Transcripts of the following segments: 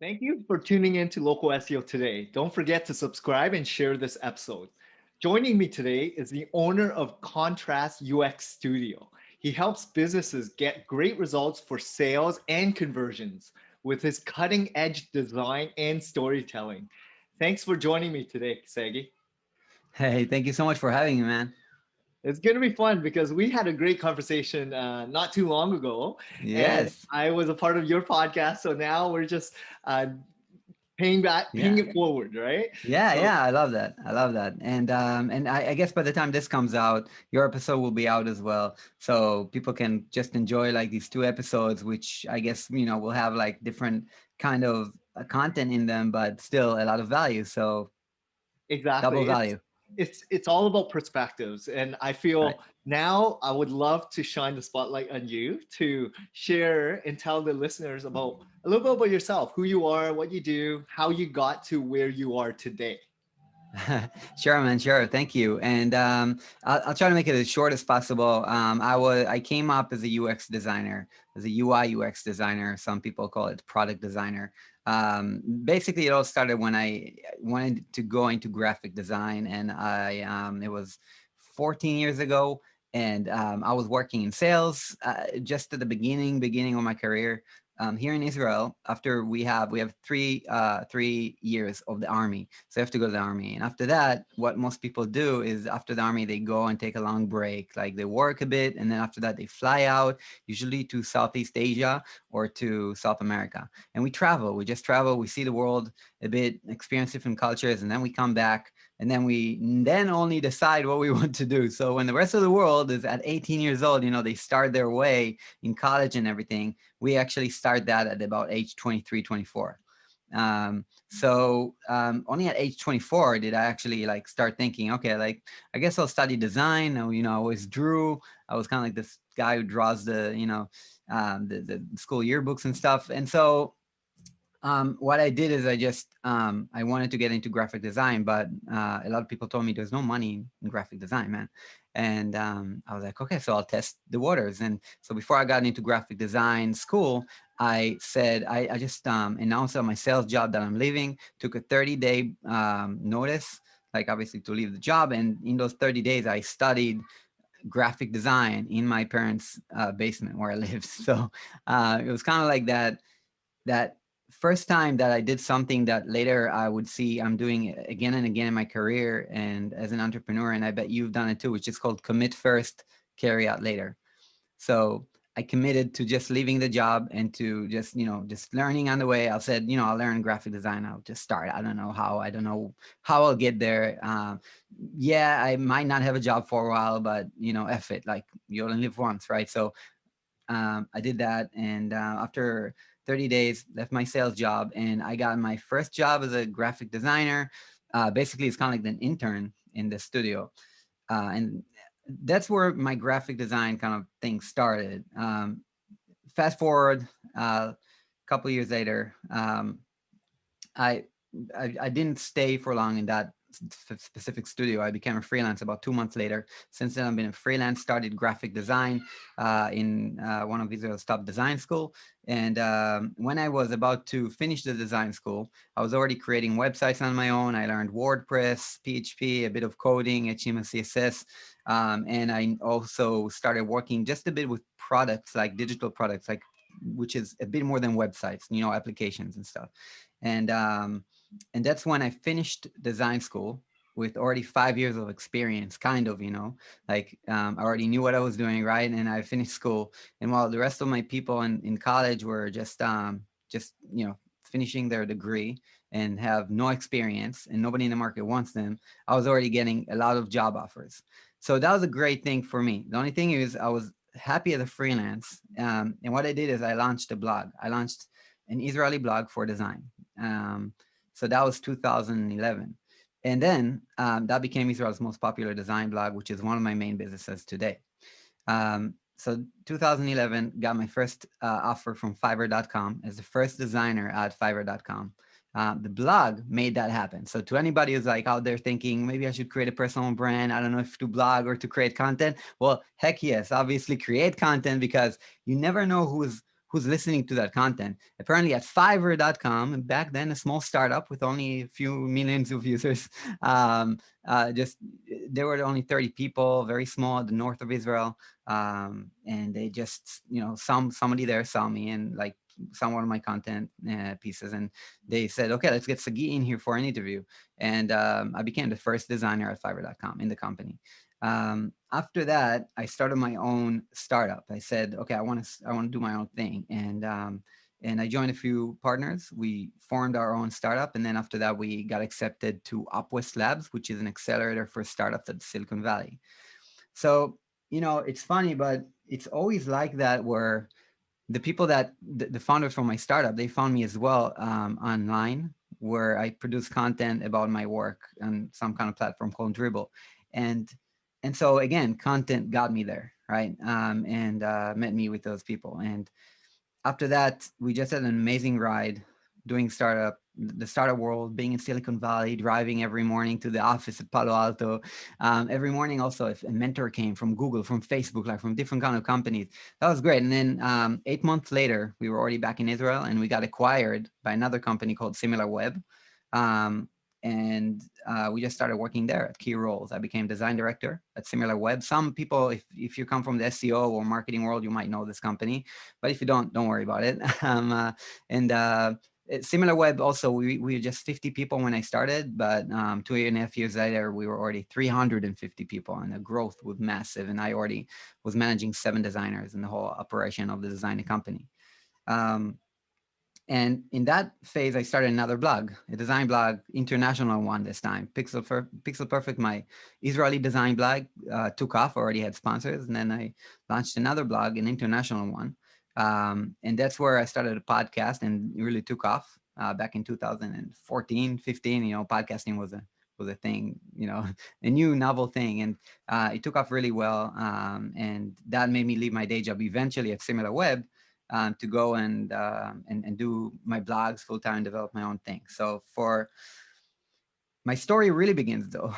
Thank you for tuning in to Local SEO today. Don't forget to subscribe and share this episode. Joining me today is the owner of Contrast UX Studio. He helps businesses get great results for sales and conversions with his cutting edge design and storytelling. Thanks for joining me today, Sagi. Hey, thank you so much for having me, man. It's going to be fun because we had a great conversation not too long ago, and Yes. I was a part of your podcast. So now we're just uh, paying Yeah. it forward, right? Yeah, So yeah, I love that. I love that. And I guess by the time this comes out, your episode will be out as well. So people can just enjoy like these two episodes, which I guess, will have like different kind of content in them, but still a lot of value. So double exactly, it's value. it's all about perspectives, and I Right. feel now I would love to shine the spotlight on you to share and tell the listeners about a little bit about yourself, who you are, what you do, how you got to where you are today. Sure, man. Sure. Thank you. And I'll try to make it as short as possible. I came up as a UX designer, as a UI UX designer. Some people call it product designer. Basically, it all started when I wanted to go into graphic design, and it was 14 years ago. And I was working in sales just at the beginning of my career. Here in Israel, after we have 3 years of the army, so you have to go to the army. And after that, what most people do is after the army, they go and take a long break. Like they work a bit. And then after that, they fly out, usually to Southeast Asia or to South America. And we travel. We just travel. We see the world a bit, experience different cultures. And then we come back. And then we then only decide what we want to do. So when the rest of the world is at 18 years old, they start their way in college and everything. We actually start that at about age 23, 24. Only at age 24 did I actually like start thinking, okay, like I guess I'll study design. I always drew. I was kind of like this guy who draws the school yearbooks and stuff. And so what I did is I wanted to get into graphic design, but a lot of people told me there's no money in graphic design, man. And I was like, okay, so I'll test the waters. And so before I got into graphic design school, I said I just announced on my sales job that I'm leaving. Took a 30-day notice, like obviously to leave the job. And in those 30 days, I studied graphic design in my parents' basement where I lived. So it was kind of like that first time that I did something that later I would see I'm doing again and again in my career and as an entrepreneur. And I bet you've done it too, which is called commit first, carry out later. So I committed to just leaving the job and to just learning on the way. I said, I'll learn graphic design. I'll just start. I don't know how. I don't know how I'll get there. Yeah, I might not have a job for a while, but F it. Like you only live once, right? So I did that, and after 30 days, left my sales job, and I got my first job as a graphic designer. Basically, it's kind of like an intern in the studio, and that's where my graphic design kind of thing started. Fast forward a couple years later, I, I didn't stay for long in that specific studio. I became a freelance about 2 months later. Since then, I've been a freelance. Started graphic design in one of Israel's top design school. And when I was about to finish the design school, I was already creating websites on my own. I learned WordPress, PHP, a bit of coding, HTML, CSS, and I also started working just a bit with products like digital products, like which is a bit more than websites, applications and stuff. And that's when I finished design school with already 5 years of experience, kind of, like I already knew what I was doing, right? And I finished school. And while the rest of my people in college were just finishing their degree and have no experience and nobody in the market wants them, I was already getting a lot of job offers. So that was a great thing for me. The only thing is I was happy as a freelance. And what I did is I launched a blog. I launched an Israeli blog for design. Um, so that was 2011. And then that became Israel's most popular design blog, which is one of my main businesses today. So 2011 got my first offer from Fiverr.com as the first designer at Fiverr.com. The blog made that happen. So to anybody who's like out there thinking, maybe I should create a personal brand, I don't know if to blog or to create content. Well, heck yes, obviously create content because you never know who's listening to that content. Apparently at Fiverr.com, and back then a small startup with only a few millions of users, just there were only 30 people, very small, the north of Israel. And they just, somebody there saw me and like some one of my content pieces, and they said, okay, let's get Sagi in here for an interview. And I became the first designer at Fiverr.com in the company. After that, I started my own startup. I said, okay, I want to do my own thing. And I joined a few partners. We formed our own startup. And then after that, we got accepted to Upwest Labs, which is an accelerator for startups at Silicon Valley. So, it's funny, but it's always like that where the people that the founders from my startup, they found me as well online, where I produce content about my work on some kind of platform called Dribble. And and so again, content got me there, right? And met me with those people. And after that, we just had an amazing ride doing the startup world, being in Silicon Valley, driving every morning to the office at Palo Alto. Every morning, also, if a mentor came from Google, from Facebook, like from different kind of companies, that was great. And then 8 months later, we were already back in Israel, and we got acquired by another company called SimilarWeb. Um, and we just started working there at key roles. I became design director at SimilarWeb. Some people, if you come from the SEO or marketing world, you might know this company, but if you don't worry about it. And SimilarWeb also, we were just 50 people when I started, but 2.5 years later, we were already 350 people, and the growth was massive. And I already was managing 7 designers in the whole operation of the design company. Um, and in that phase, I started another blog, a design blog, international one this time. Pixel Perfect, my Israeli design blog, took off, already had sponsors. And then I launched another blog, an international one. And that's where I started a podcast and it really took off back in 2014, 15. Podcasting was a thing, a new novel thing. And it took off really well. And that made me leave my day job eventually at SimilarWeb to go and do my blogs full time, develop my own thing. So for my story really begins though.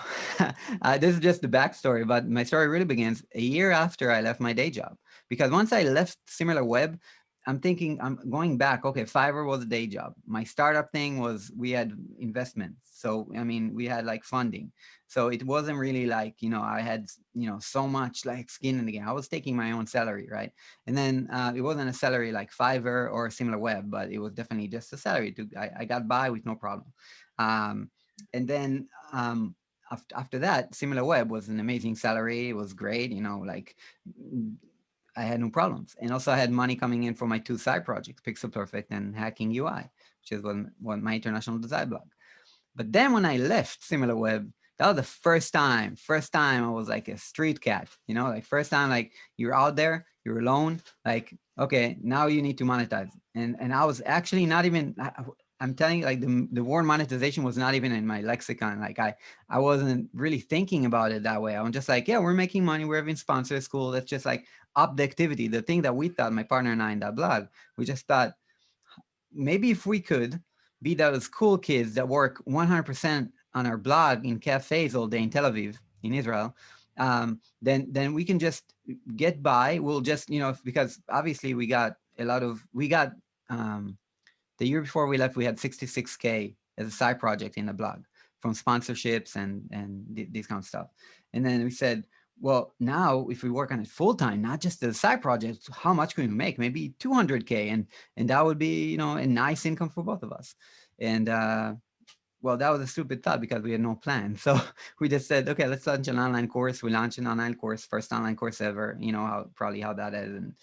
This is just the backstory, but my story really begins a year after I left my day job. Because once I left SimilarWeb, I'm thinking I'm going back. Okay, Fiverr was a day job. My startup thing was we had investments. So I mean, we had like funding. So it wasn't really like, I had, so much like skin in the game. I was taking my own salary, right? And then it wasn't a salary like Fiverr or SimilarWeb, but it was definitely just a salary. I got by with no problem. And then after that, SimilarWeb was an amazing salary. It was great, like I had no problems. And also I had money coming in for my 2 side projects, Pixel Perfect and Hacking UI, which is what my international design blog. But then when I left SimilarWeb, that was the first time I was like a street cat, like first time, like you're out there, you're alone, like, okay, now you need to monetize. And I was actually not even, I'm telling you, like the word monetization was not even in my lexicon. Like I wasn't really thinking about it that way. I was just like, yeah, we're making money. We're having sponsors. Cool. Let's just like up the activity. The thing that we thought, my partner and I in that blog, we just thought maybe if we could be those cool kids that work 100% on our blog in cafes all day in Tel Aviv, in Israel, then we can just get by. We'll just, because obviously um, the year before we left, we had 66K as a side project in the blog from sponsorships and this kind of stuff. And then we said, well, now if we work on it full time, not just the side project, how much can we make? Maybe 200K, and that would be, a nice income for both of us. And well, that was a stupid thought because we had no plan. So we just said, okay, let's launch an online course. We launched an online course, first online course ever. How that is, and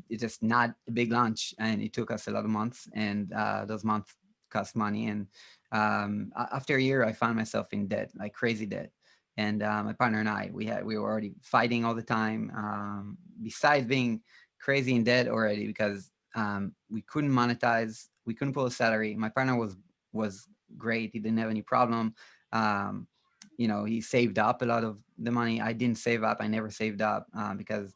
it's just not a big launch, and it took us a lot of months, and those months cost money. And after a year, I found myself in debt, like crazy debt. And my partner and I, we were already fighting all the time. Besides being crazy in debt already, because we couldn't monetize, we couldn't pull a salary. My partner was great. He didn't have any problem. He saved up a lot of the money. I didn't save up. I never saved up because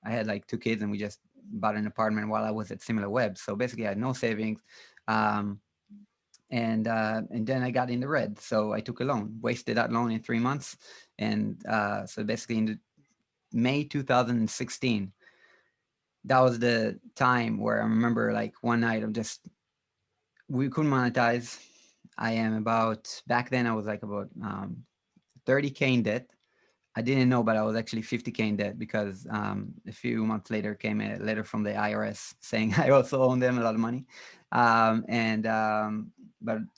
I had like 2 kids and we just bought an apartment while I was at SimilarWeb. So basically I had no savings. And then I got in the red. So I took a loan, wasted that loan in 3 months. And so basically in May 2016, that was the time where I remember like one night I'm just, we couldn't monetize. I am about, back then I was like about 30K in debt. I didn't know, but I was actually 50K in debt because a few months later came a letter from the IRS saying I also owe them a lot of money. But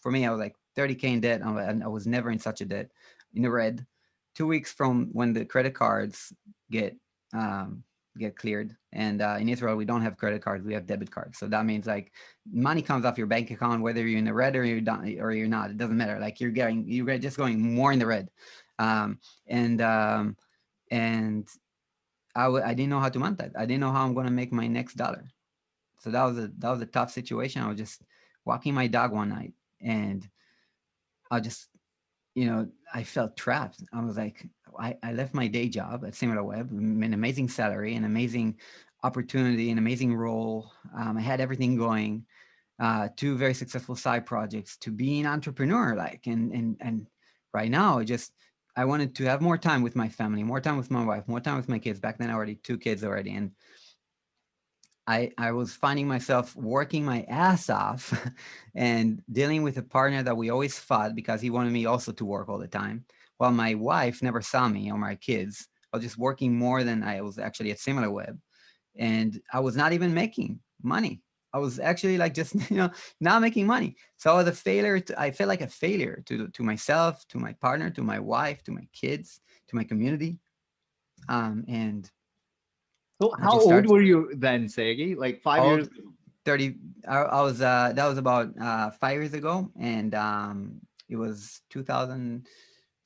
for me, I was like 30K in debt, and I was never in such a debt, in the red. 2 weeks from when the credit cards get um, get cleared, and in Israel we don't have credit cards, we have debit cards. So that means like money comes off your bank account whether you're in the red or you're not. It doesn't matter. Like you're just going more in the red. Um, and and I didn't know how to monetize. I didn't know how I'm going to make my next dollar. So that was a tough situation. I was just walking my dog one night, and I just, I felt trapped. I was like, I left my day job at SimilarWeb, an amazing salary, an amazing opportunity, an amazing role. I had everything going, two very successful side projects, to be an entrepreneur, like, and right now, I wanted to have more time with my family, more time with my wife, more time with my kids. Back then, I already two kids already, and I was finding myself working my ass off and dealing with a partner that we always fought because he wanted me also to work all the time, while my wife never saw me or my kids. I was just working more than I was actually at SimilarWeb, and I was not even making money. I was actually like just not making money. So I was a failure. I felt like a failure to myself, to my partner, to my wife, to my kids, to my community. And So I how just old started. were you then, Sagi? Like 5 years? Old 30. I was that was about 5 years ago, and it was 2000,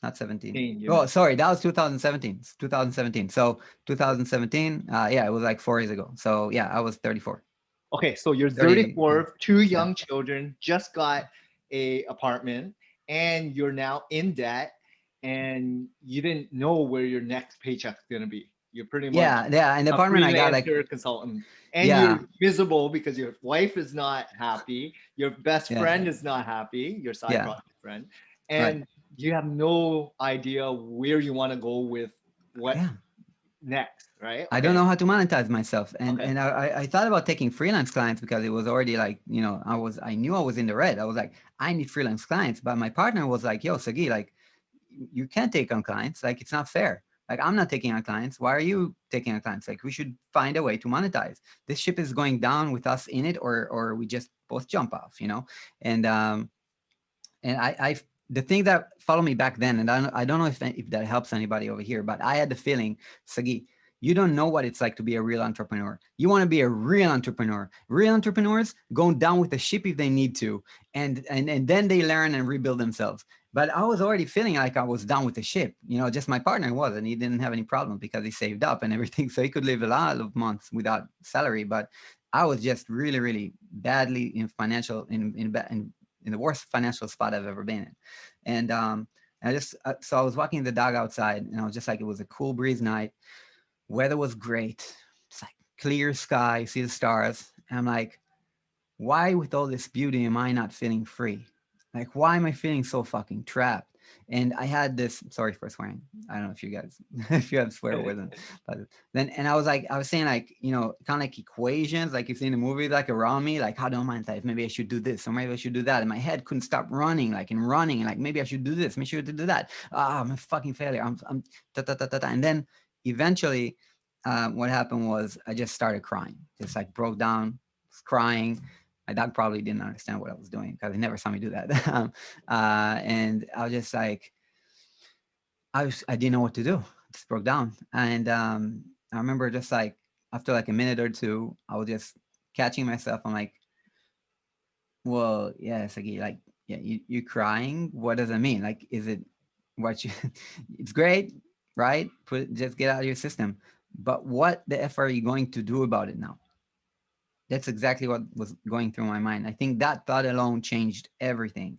not 17. You Oh, meant. sorry, that was 2017. 2017. So 2017, yeah, it was like 4 years ago. So yeah, I was 34. Okay, so you're 30. 34, two Yeah. young children, just got a apartment, and you're now in debt, and you didn't know where your next paycheck's gonna be. You're pretty much Yeah, yeah. In the a apartment I got, like, freelancer consultant, and you're yeah, miserable because your wife is not happy, your best yeah, friend is not happy, your side yeah. project friend, Right. and you have no idea where you want to go with what Yeah. next, right? I don't Okay, know how to monetize myself, and okay. I thought about taking freelance clients because it was already like, I knew I was in the red. I was like, I need freelance clients, but my partner was like, yo, Sagi, like, you can't take on clients, like, it's not fair. Like, I'm not taking on clients, why are you taking on clients? Like, we should find a way to monetize. This ship is going down with us in it, or we just both jump off, and I the thing that followed me back then, and I don't know if that helps anybody over here, but I had the feeling, Sagi, you don't know what it's like to be a real entrepreneur. You want to be a real entrepreneur. Real entrepreneurs go down with the ship if they need to, and then they learn and rebuild themselves. But I was already feeling like I was down with the ship. Just my partner wasn't. He didn't have any problem because he saved up and everything, so he could live a lot of months without salary. But I was just really, really badly in financial in the worst financial spot I've ever been in. And so I was walking the dog outside, and I was just like, it was a cool breeze night. Weather was great. It's like clear sky, see the stars. And I'm like, why with all this beauty am I not feeling free? Like, why am I feeling so fucking trapped? And I had this, sorry for swearing. I don't know if you guys, if you have swear words, but then, and I was saying, like, kind of like equations, like you see in the movie, like around me, like, how do I mind life? Maybe I should do this, or maybe I should do that. And my head couldn't stop running, like, and running, and like, maybe I should do this, maybe I should do that. Ah, I'm a fucking failure. I'm ta ta ta ta ta. And then eventually, what happened was I just started crying, just like broke down, crying. My dog probably didn't understand what I was doing because he never saw me do that. And I was just like, I didn't know what to do. I just broke down. And I remember just like after like a minute or two, I was just catching myself. I'm like, well, yeah, it's like yeah, you crying. What does it mean? Like, is it what you? It's great, right? Just get out of your system. But what the f are you going to do about it now? That's exactly what was going through my mind. I think that thought alone changed everything,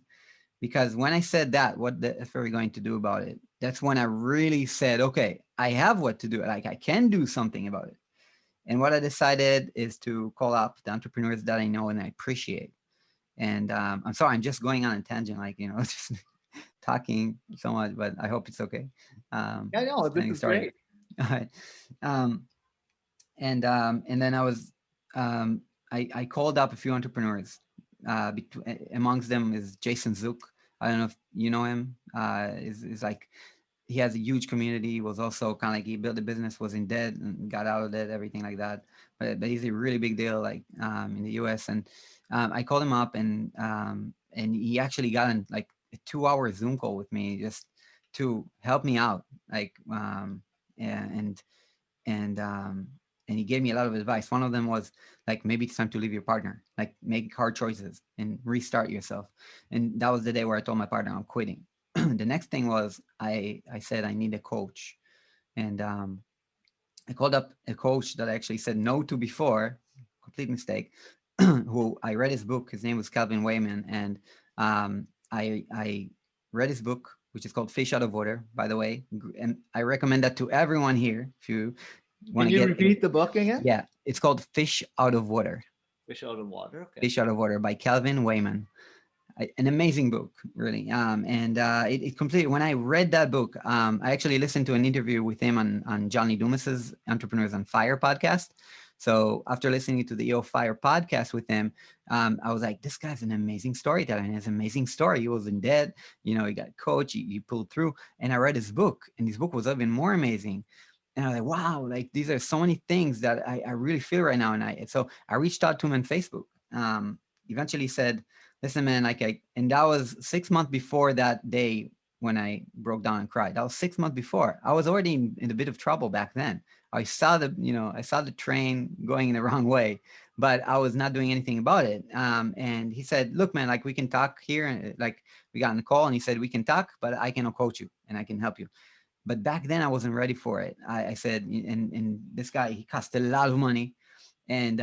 because when I said that, what the f are we going to do about it? That's when I really said, okay, I have what to do. Like, I can do something about it. And what I decided is to call up the entrepreneurs that I know and I appreciate. And I'm sorry, I'm just going on a tangent, like, just talking so much, but I hope it's okay. Yeah, no, Just this getting is started. great. All right. Um, And then I called up a few entrepreneurs. Amongst them is Jason Zook. I don't know if you know him. Is like he has a huge community. He was also kind of like he built a business, was in debt and got out of debt, everything like that. But he's a really big deal, like in the U.S. And I called him up, and he actually got in like a 2 hour Zoom call with me just to help me out, like and and um and he gave me a lot of advice. One of them was like, maybe it's time to leave your partner, like make hard choices and restart yourself. And that was the day where I told my partner I'm quitting. The next thing was I said I need a coach. And I called up a coach that I actually said no to before, complete mistake, who I read his book. His name was Calvin Wayman. And I read his book, which is called Fish Out of Water, by the way. And I recommend that to everyone here if you want Can to you get a, repeat the book again? yeah, it's called Fish Out of Water. Fish out of water. Okay. Fish Out of Water by Calvin Wayman. An amazing book, really. And it completely, when I read that book, I actually listened to an interview with him on Johnny Dumas's Entrepreneurs on Fire podcast. So after listening to the EO Fire podcast with him, I was like, this guy's an amazing storyteller and has an amazing story. He was in debt, he got coached, he pulled through. And I read his book, and his book was even more amazing. And I was like, wow, like these are so many things that I really feel right now. So I reached out to him on Facebook. Eventually said, listen, man, and that was 6 months before that day when I broke down and cried. That was 6 months before. I was already in a bit of trouble back then. I saw the train going in the wrong way, but I was not doing anything about it. And he said, look, man, like we can talk here. And like we got on the call, and he said, we can talk, but I can coach you and I can help you. But back then I wasn't ready for it. I said, and this guy, he cost a lot of money, and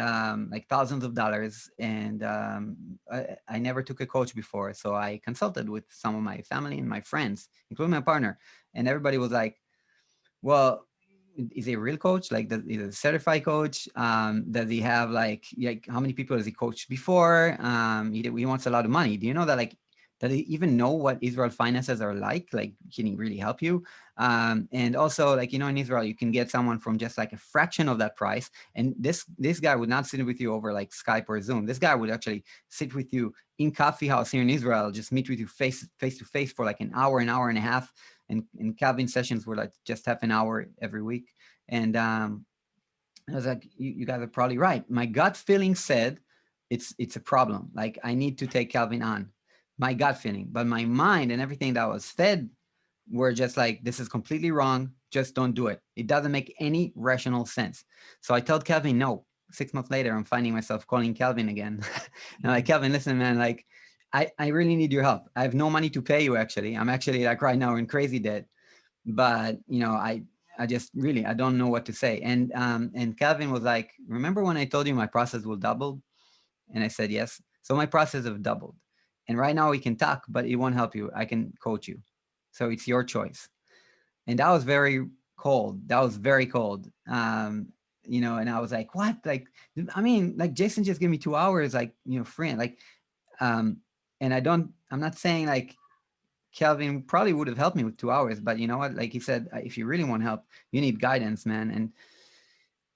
like thousands of dollars. And I never took a coach before. So I consulted with some of my family and my friends, including my partner. And everybody was like, well, is he a real coach? Like, is he a certified coach? Does he have like how many people has he coached before? He wants a lot of money. Do you know that like does he even know what Israel finances are like? Like, can he really help you? And also, like, in Israel, you can get someone from just like a fraction of that price. And this guy would not sit with you over like Skype or Zoom. This guy would actually sit with you in coffee house here in Israel, just meet with you face to face for like an hour and a half. And Calvin sessions were like just half an hour every week. And I was like, you guys are probably right. My gut feeling said it's a problem. Like, I need to take Calvin on. My gut feeling, but my mind and everything that was fed were just like, this is completely wrong. Just don't do it. It doesn't make any rational sense. So I told Calvin no. 6 months later, I'm finding myself calling Calvin again. And I'm like, Calvin, listen, man, like, I really need your help. I have no money to pay you, actually. I'm actually like right now in crazy debt. But I just really, I don't know what to say. And Calvin was like, remember when I told you my process will double? And I said, yes. So my process have doubled. And right now we can talk, but it won't help you. I can coach you. So it's your choice. And that was very cold. That was very cold. And I was like, what? Like, I mean, like Jason just gave me 2 hours, like, free. Like, um, and I'm not saying like Kelvin probably would have helped me with 2 hours, but you know what? Like he said, if you really want help, you need guidance, man. And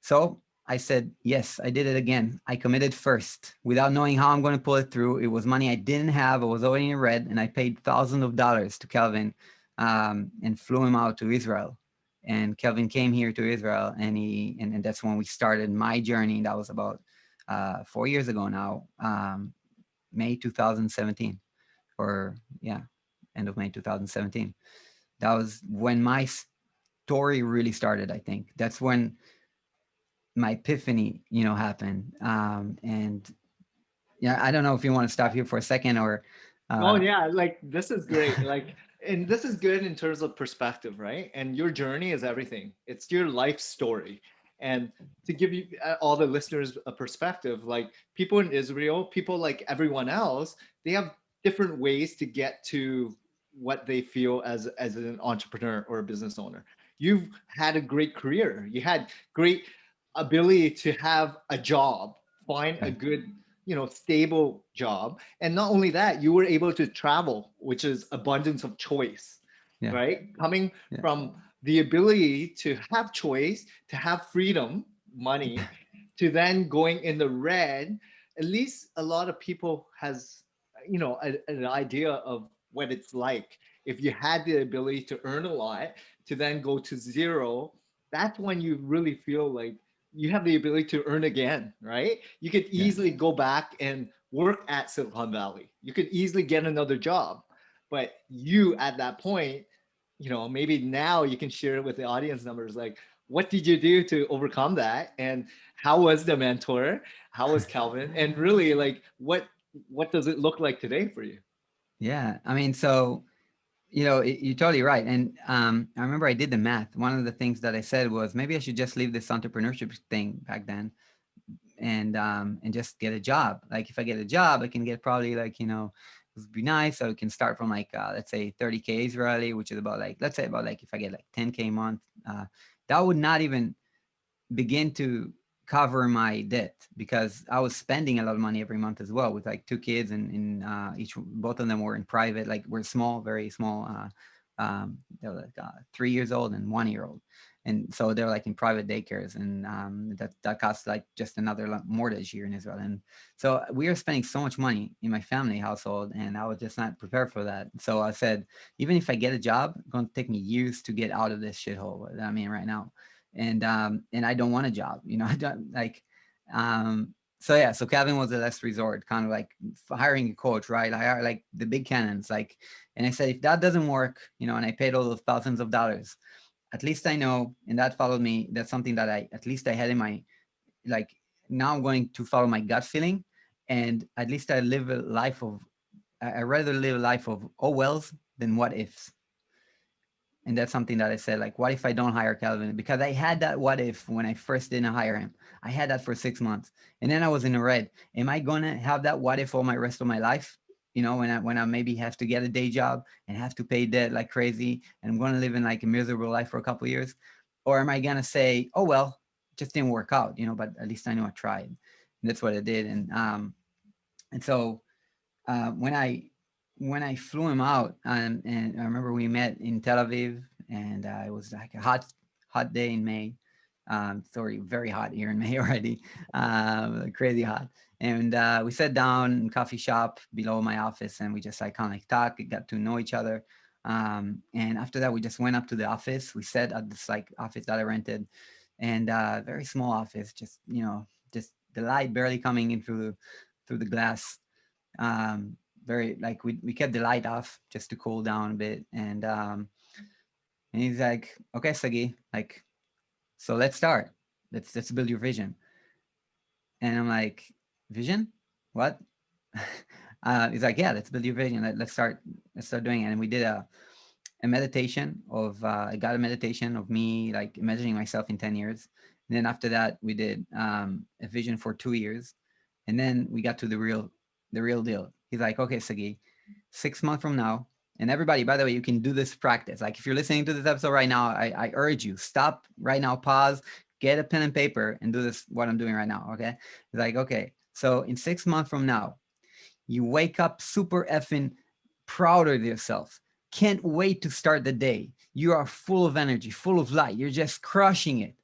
so I said, yes, I did it again. I committed first without knowing how I'm going to pull it through. It was money I didn't have. I was already in red, and I paid thousands of dollars to Kelvin and flew him out to Israel. And Kelvin came here to Israel, and that's when we started my journey. That was about 4 years ago now, May 2017, or yeah, end of May 2017. That was when my story really started. I think that's when my epiphany, happened. And yeah, I don't know if you want to stop here for a second or. Oh yeah, like this is great. Like, and this is good in terms of perspective, right? And your journey is everything. It's your life story. And to give you all the listeners a perspective, like people in Israel, people like everyone else, they have different ways to get to what they feel as an entrepreneur or a business owner. You've had a great career. You had great ability to have a job, find a good, stable job. And not only that, you were able to travel, which is abundance of choice, Yeah, right? Coming yeah, from the ability to have choice, to have freedom, money to then going in the red, at least a lot of people has, an idea of what it's like. If you had the ability to earn a lot to then go to zero, that's when you really feel like you have the ability to earn again, right? You could Yeah. easily go back and work at Silicon Valley. You could easily get another job. But you at that point, maybe now you can share it with the audience numbers, like what did you do to overcome that? And how was the mentor? How was Calvin? And really like what does it look like today for you? Yeah. I mean, so you're totally right. And I remember I did the math. One of the things that I said was maybe I should just leave this entrepreneurship thing back then and just get a job. Like if I get a job, I can get probably like, it would be nice. So I can start from like, let's say 30K Israeli, which is about like, let's say about like if I get like 10K a month, that would not even begin to cover my debt because I was spending a lot of money every month as well with like two kids and in each both of them were in private, like we're small, very small. They were like 3 years old and 1 year old. And so they're like in private daycares and that costs like just another mortgage here in Israel. And so we are spending so much money in my family household and I was just not prepared for that. So I said, even if I get a job, it's going to take me years to get out of this shithole that I'm in right now and I don't want a job, I don't like, so yeah, so Calvin was the last resort, kind of like hiring a coach, right? I hired like the big cannons, like, and I said, if that doesn't work, and I paid all those thousands of dollars, at least I know, and that followed me. That's something that at least I had in my, like, now I'm going to follow my gut feeling. And at least I live a life of, I rather live a life of oh wells than what ifs. And that's something that I said, like, what if I don't hire Calvin? Because I had that what if when I first didn't hire him. I had that for 6 months. And then I was in the red. Am I gonna have that what if all my rest of my life? When I maybe have to get a day job and have to pay debt like crazy, and I'm gonna live in like a miserable life for a couple of years? Or am I gonna say, oh well, it just didn't work out, but at least I know I tried. And that's what I did. And so when I flew him out, and I remember we met in Tel Aviv, and it was like a hot day in May. Sorry, very hot here in May already, crazy hot. And we sat down in a coffee shop below my office, and we just like kind of like talked, got to know each other. And after that, we just went up to the office. We sat at this like office that I rented, and very small office, just the light barely coming in through the glass. Very like we kept the light off just to cool down a bit, and he's like, okay, Sagi, like, so let's start. Let's build your vision. And I'm like, vision? What? He's like, yeah, let's build your vision. Let's start doing it. And we did a meditation of I got a meditation of me like imagining myself in 10 years. And then after that, we did a vision for 2 years. And then we got to the real deal. He's like, okay, Sagi, 6 months from now, and everybody, by the way, you can do this practice. Like if you're listening to this episode right now, I urge you, stop right now, pause, get a pen and paper and do this, what I'm doing right now. Okay. He's like, okay, so in 6 months from now, you wake up super effing proud of yourself. Can't wait to start the day. You are full of energy, full of light. You're just crushing it.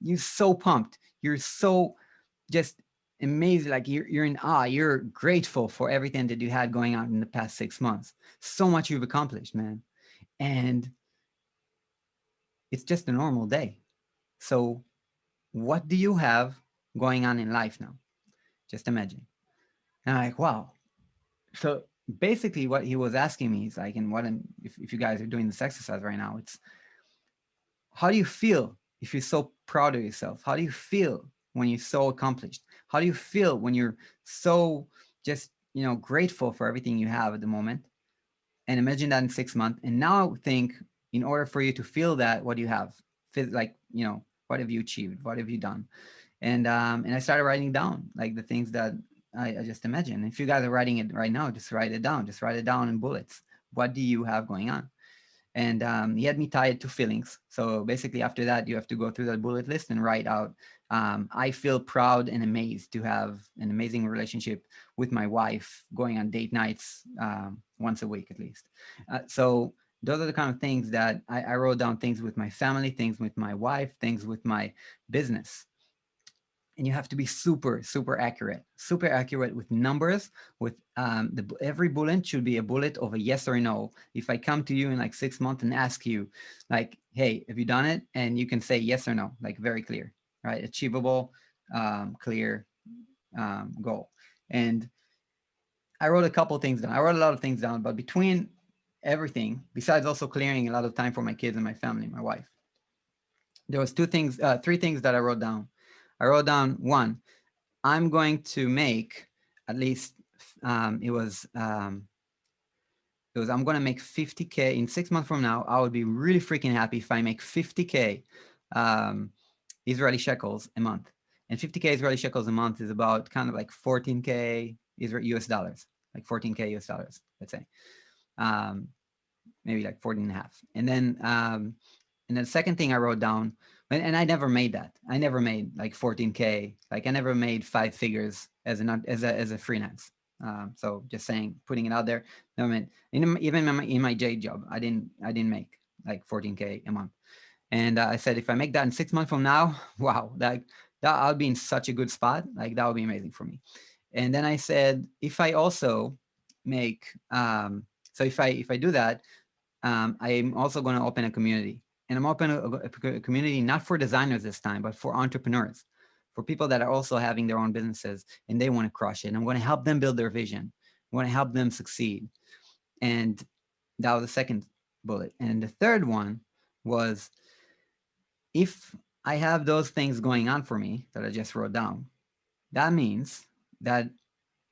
You're so pumped. You're so just amazing. Like you're in awe. You're grateful for everything that you had going on in the past 6 months. So much you've accomplished, man. And it's just a normal day. So what do you have going on in life now? Just imagine. And I'm like, wow. So basically what he was asking me is like, and if you guys are doing this exercise right now, it's how do you feel if you're so proud of yourself? How do you feel when you're so accomplished? How do you feel when you're so just, grateful for everything you have at the moment? And imagine that in 6 months. And now think, in order for you to feel that, what do you have? Like, what have you achieved? What have you done? And I started writing down like the things that I just imagined. If you guys are writing it right now, just write it down. Just write it down in bullets. What do you have going on? And he had me tie it to feelings. So basically, after that, you have to go through that bullet list and write out. I feel proud and amazed to have an amazing relationship with my wife, going on date nights once a week at least. So those are the kind of things that I wrote down. Things with my family, things with my wife, things with my business. and you have to be super accurate with numbers. With every bullet should be a bullet of a yes or no. If I come to you in like 6 months and ask you, like, hey, have you done it? And you can say yes or no, like very clear, right? Achievable, clear goal. And I wrote a couple things down. I wrote a lot of things down, but between everything, besides also clearing a lot of time for my kids and my family, my wife, there was three things that I wrote down. I wrote down one, I'm going to make at least it was I'm going to make 50K in 6 months from now. I would be really freaking happy if I make 50K um, Israeli shekels a month. And 50K Israeli shekels a month is about kind of like 14K US dollars, like 14K US dollars, let's say. Um, Maybe like 14 and a half. And then the second thing I wrote down, and I never made that. I never made like 14K. Like I never made 5 figures as a freelance. So just saying, putting it out there. No, I mean, even in my J job, I didn't make like 14K a month. And I said, if I make that in 6 months from now, wow, that I'll be in such a good spot. Like that would be amazing for me. And then I said, if I also make, so if I do that, I'm also going to open a community, and I'm open a community not for designers this time, but for entrepreneurs, for people that are also having their own businesses and they want to crush it. And I'm going to help them build their vision. I want to help them succeed. And that was the second bullet. And the third one was, if I have those things going on for me that I just wrote down, that means that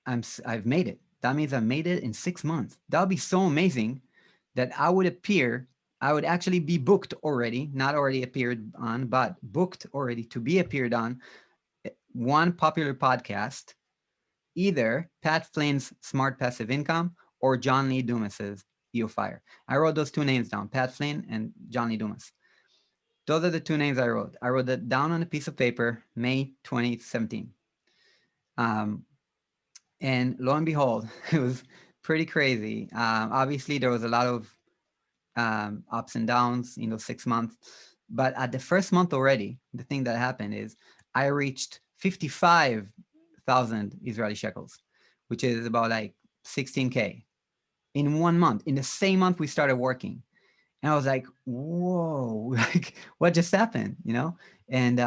I've made it. That means I made it in 6 months. That would be so amazing that I would actually be booked already, not already appeared on, but booked already to be appeared on one popular podcast, either Pat Flynn's Smart Passive Income or John Lee Dumas's EO Fire. I wrote those two names down, Pat Flynn and John Lee Dumas. Those are the two names I wrote. I wrote that down on a piece of paper, May 2017. And lo and behold, it was pretty crazy. Obviously, there was a lot of ups and downs in those 6 months. But at the first month already, the thing that happened is I reached 55,000 Israeli shekels, which is about like 16K in 1 month. In the same month we started working. And I was like, whoa, like what just happened, you know? And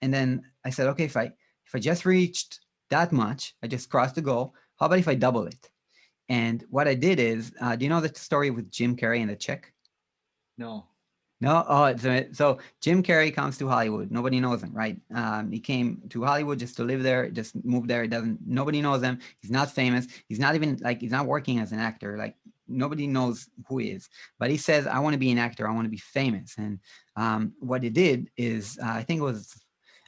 then I said, okay, if I just reached that much, I just crossed the goal. How about if I double it? And what I did is, do you know the story with Jim Carrey and the check? No. No? Oh, so Jim Carrey comes to Hollywood. Nobody knows him, right? He came to Hollywood just to live there, just moved there. Nobody knows him. He's not famous. He's not even like, he's not working as an actor. Like nobody knows who he is, but he says, I want to be an actor. I want to be famous. And what he did is, I think it was,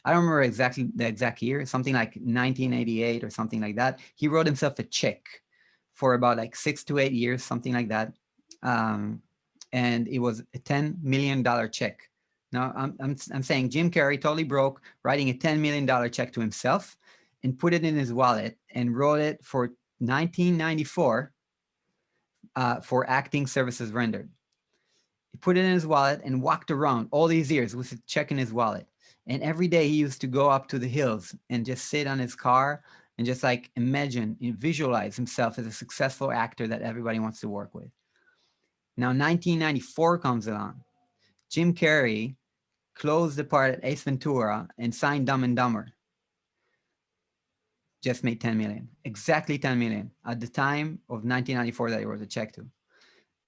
I don't remember exactly the exact year, something like 1988 or something like that. He wrote himself a check for about like 6 to 8 years, something like that. And it was a $10 million check. Now I'm saying Jim Carrey totally broke, writing a $10 million check to himself and put it in his wallet and wrote it for 1994 for acting services rendered. He put it in his wallet and walked around all these years with a check in his wallet. And every day he used to go up to the hills and just sit on his car and just like imagine and visualize himself as a successful actor that everybody wants to work with. Now 1994 comes along. Jim Carrey closed the part at Ace Ventura and signed Dumb and Dumber. Just made 10 million, exactly 10 million at the time of 1994 that he wrote the check to.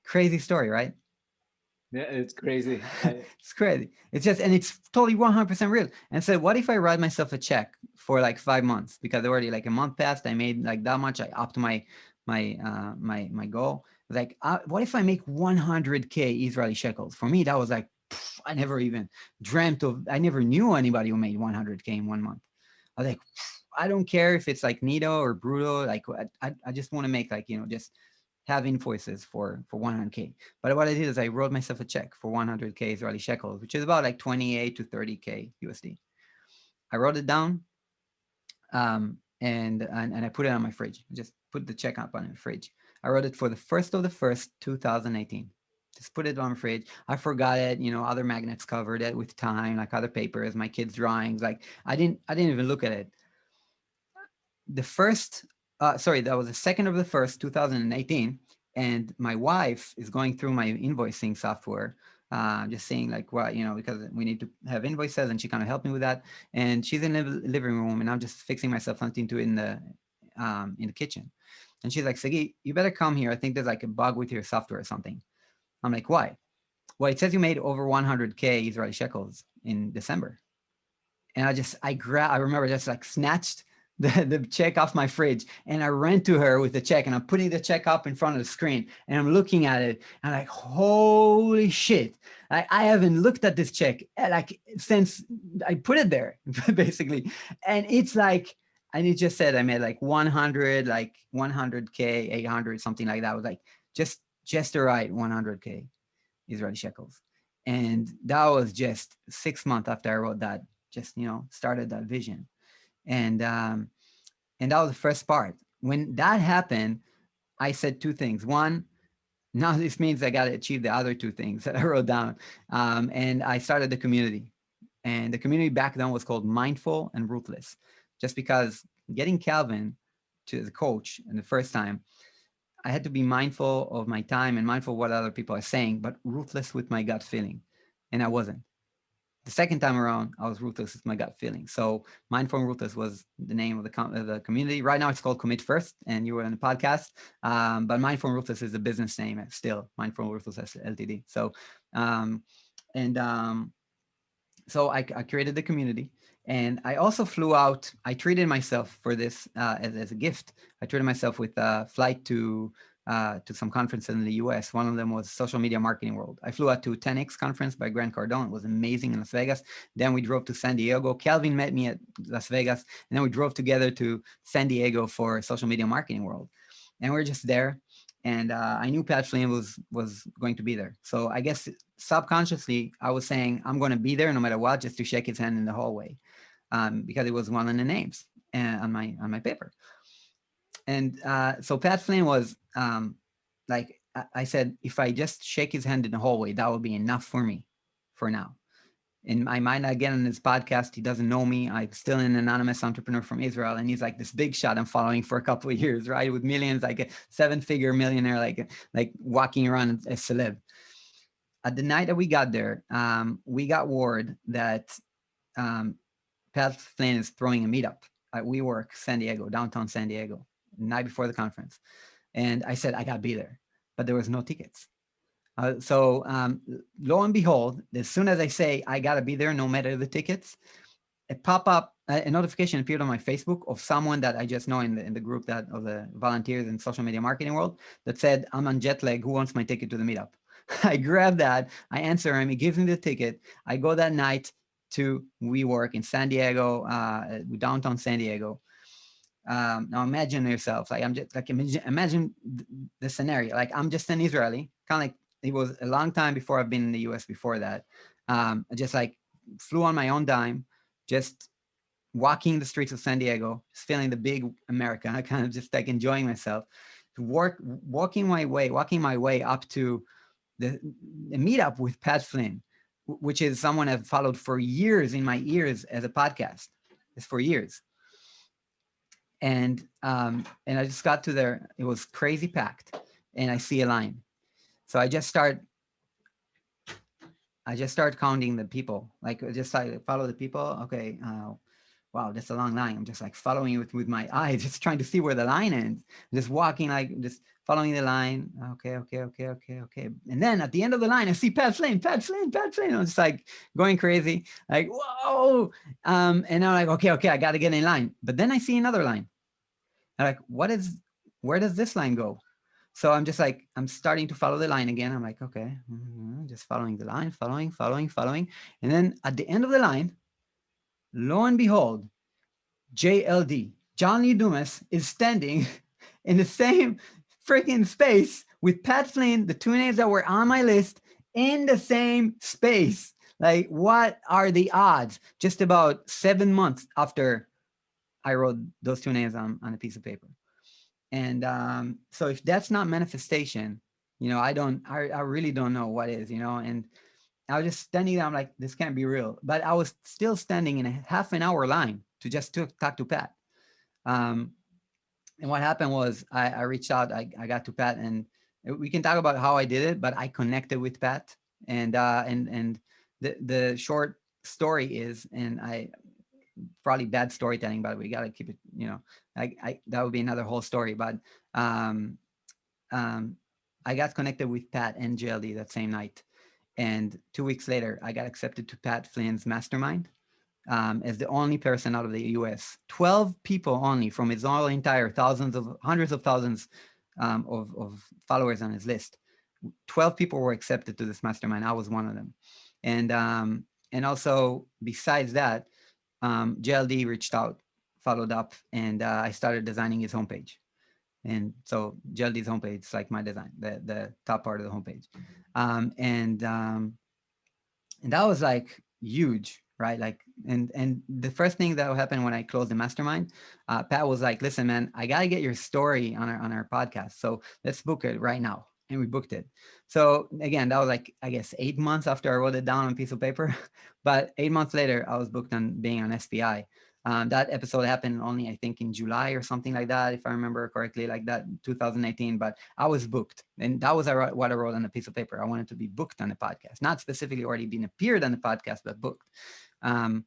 Crazy story, right? Yeah, it's crazy. It's crazy. It's just, and it's totally 100% real. And so what if I write myself a check for like 5 months, because already like a month passed, I made like that much, I upped my goal. Like, what if I make 100K Israeli shekels? For me, that was like, I never even dreamt of, I never knew anybody who made 100K in 1 month. I was like, I don't care if it's like Nito or Bruto. Like, I just want to make like, just have invoices for 100K. But what I did is I wrote myself a check for 100K Israeli shekels, which is about like 28 to 30K USD. I wrote it down, and I put it on my fridge. I just put the check up on the fridge. I wrote it for the 1st of the 1st, 2018, just put it on the fridge. I forgot it. Other magnets covered it with time, like other papers, my kids' drawings. Like I didn't even look at it. The first, sorry, that was the second of the first, 2018. And my wife is going through my invoicing software, just saying like, well, because we need to have invoices, and she kind of helped me with that. And she's in the living room, and I'm just fixing myself something to in the kitchen. And she's like, Sagi, you better come here. I think there's like a bug with your software or something. I'm like, why? Well, it says you made over 100K Israeli shekels in December. And I remember just like snatched the check off my fridge, and I ran to her with the check, and I'm putting the check up in front of the screen, and I'm looking at it, and I'm like, holy shit. I haven't looked at this check like since I put it there, basically. And it's like, and it just said I made like 100, like 100K, 800, something like that. I was like, just the right 100K Israeli shekels. And that was just 6 months after I wrote that, just, started that vision. And that was the first part. When that happened, I said two things. One, now this means I got to achieve the other two things that I wrote down. And I started the community. And the community back then was called Mindful and Ruthless, just because getting Calvin to the coach in the first time, I had to be mindful of my time and mindful of what other people are saying, but ruthless with my gut feeling. And I wasn't. The second time around, I was ruthless with my gut feeling. So Mindful and Ruthless was the name of the community. Right now it's called Commit First, and you were in the podcast. But Mindful and Ruthless is the business name still, Mindful and Ruthless Ltd. So, um, and so I created the community, and I also flew out. I treated myself for this as a gift. I treated myself with a flight to some conferences in the US. One of them was Social Media Marketing World. I flew out to 10X conference by Grant Cardone. It was amazing in Las Vegas. Then we drove to San Diego. Calvin met me at Las Vegas, and then we drove together to San Diego for Social Media Marketing World. And we were just there. And I knew Pat Flynn was going to be there. So I guess subconsciously, I was saying, I'm going to be there no matter what, just to shake his hand in the hallway, because it was one of the names on my paper. And so Pat Flynn was like, I said, if I just shake his hand in the hallway, that will be enough for me for now. In my mind, again, in this podcast, he doesn't know me. I'm still an anonymous entrepreneur from Israel. And he's like this big shot I'm following for a couple of years, right? With millions, like a 7-figure millionaire, like walking around as a celeb. At the night that we got there, we got word that Pat Flynn is throwing a meetup at WeWork San Diego, downtown San Diego, the night before the conference. And I said, I got to be there. But there was no tickets. So lo and behold, as soon as I say I got to be there, no matter the tickets, a notification appeared on my Facebook of someone that I just know in the group that of the volunteers in social media marketing world that said, I'm on jet lag. Who wants my ticket to the meetup? I grab that. I answer him. He gives me the ticket. I go that night to WeWork in San Diego, downtown San Diego. Now imagine yourself, like I'm just like imagine the scenario. Like I'm just an Israeli, kind of like it was a long time before I've been in the US before that. I just like flew on my own dime, just walking the streets of San Diego, just feeling the big America. I kind of just like enjoying myself. Walking my way up to the meetup with Pat Flynn, which is someone I've followed for years in my ears as a podcast. It's for years. And I just got to there. It was crazy packed, and I see a line. So I just start counting the people. Like just like follow the people. Okay, wow, that's a long line. I'm just like following it with my eyes, just trying to see where the line ends. Just walking, like just following the line. Okay. And then at the end of the line, I see Pat Flynn. I'm just like going crazy, like whoa. And I'm like, okay, I got to get in line. But then I see another line. I'm like, where does this line go? So I'm just like, I'm starting to follow the line again. I'm like, okay, just following the line, following. And then at the end of the line, lo and behold, JLD, John Lee Dumas, is standing in the same freaking space with Pat Flynn, the two names that were on my list, in the same space. Like, what are the odds? Just about 7 months after I wrote those two names on a piece of paper. And so if that's not manifestation, I really don't know what is, and I was just standing there. I'm like, this can't be real. But I was still standing in a half an hour line to just talk to Pat. Um, and what happened was I reached out, I got to Pat, and we can talk about how I did it, but I connected with Pat. And the short story is, and I probably bad storytelling, but we got to keep it, that would be another whole story. But um, um, I got connected with Pat and JLD that same night. And 2 weeks later, I got accepted to Pat Flynn's mastermind as the only person out of the US. 12 people only from his whole entire hundreds of thousands of followers on his list. 12 people were accepted to this mastermind. I was one of them. And also, besides that, JLD reached out, followed up, and I started designing his homepage. And so JLD's homepage is like my design, the top part of the homepage. And that was like huge, right? Like, and the first thing that happened when I closed the mastermind, Pat was like, listen, man, I gotta get your story on our podcast, so let's book it right now. And we booked it. So again, that was like, I guess, 8 months after I wrote it down on a piece of paper. But 8 months later, I was booked on being on SPI. That episode happened only, I think, in July or something like that, if I remember correctly, like that 2018. But I was booked, and that was what I wrote on a piece of paper. I wanted to be booked on the podcast, not specifically already been appeared on the podcast, but booked. Um,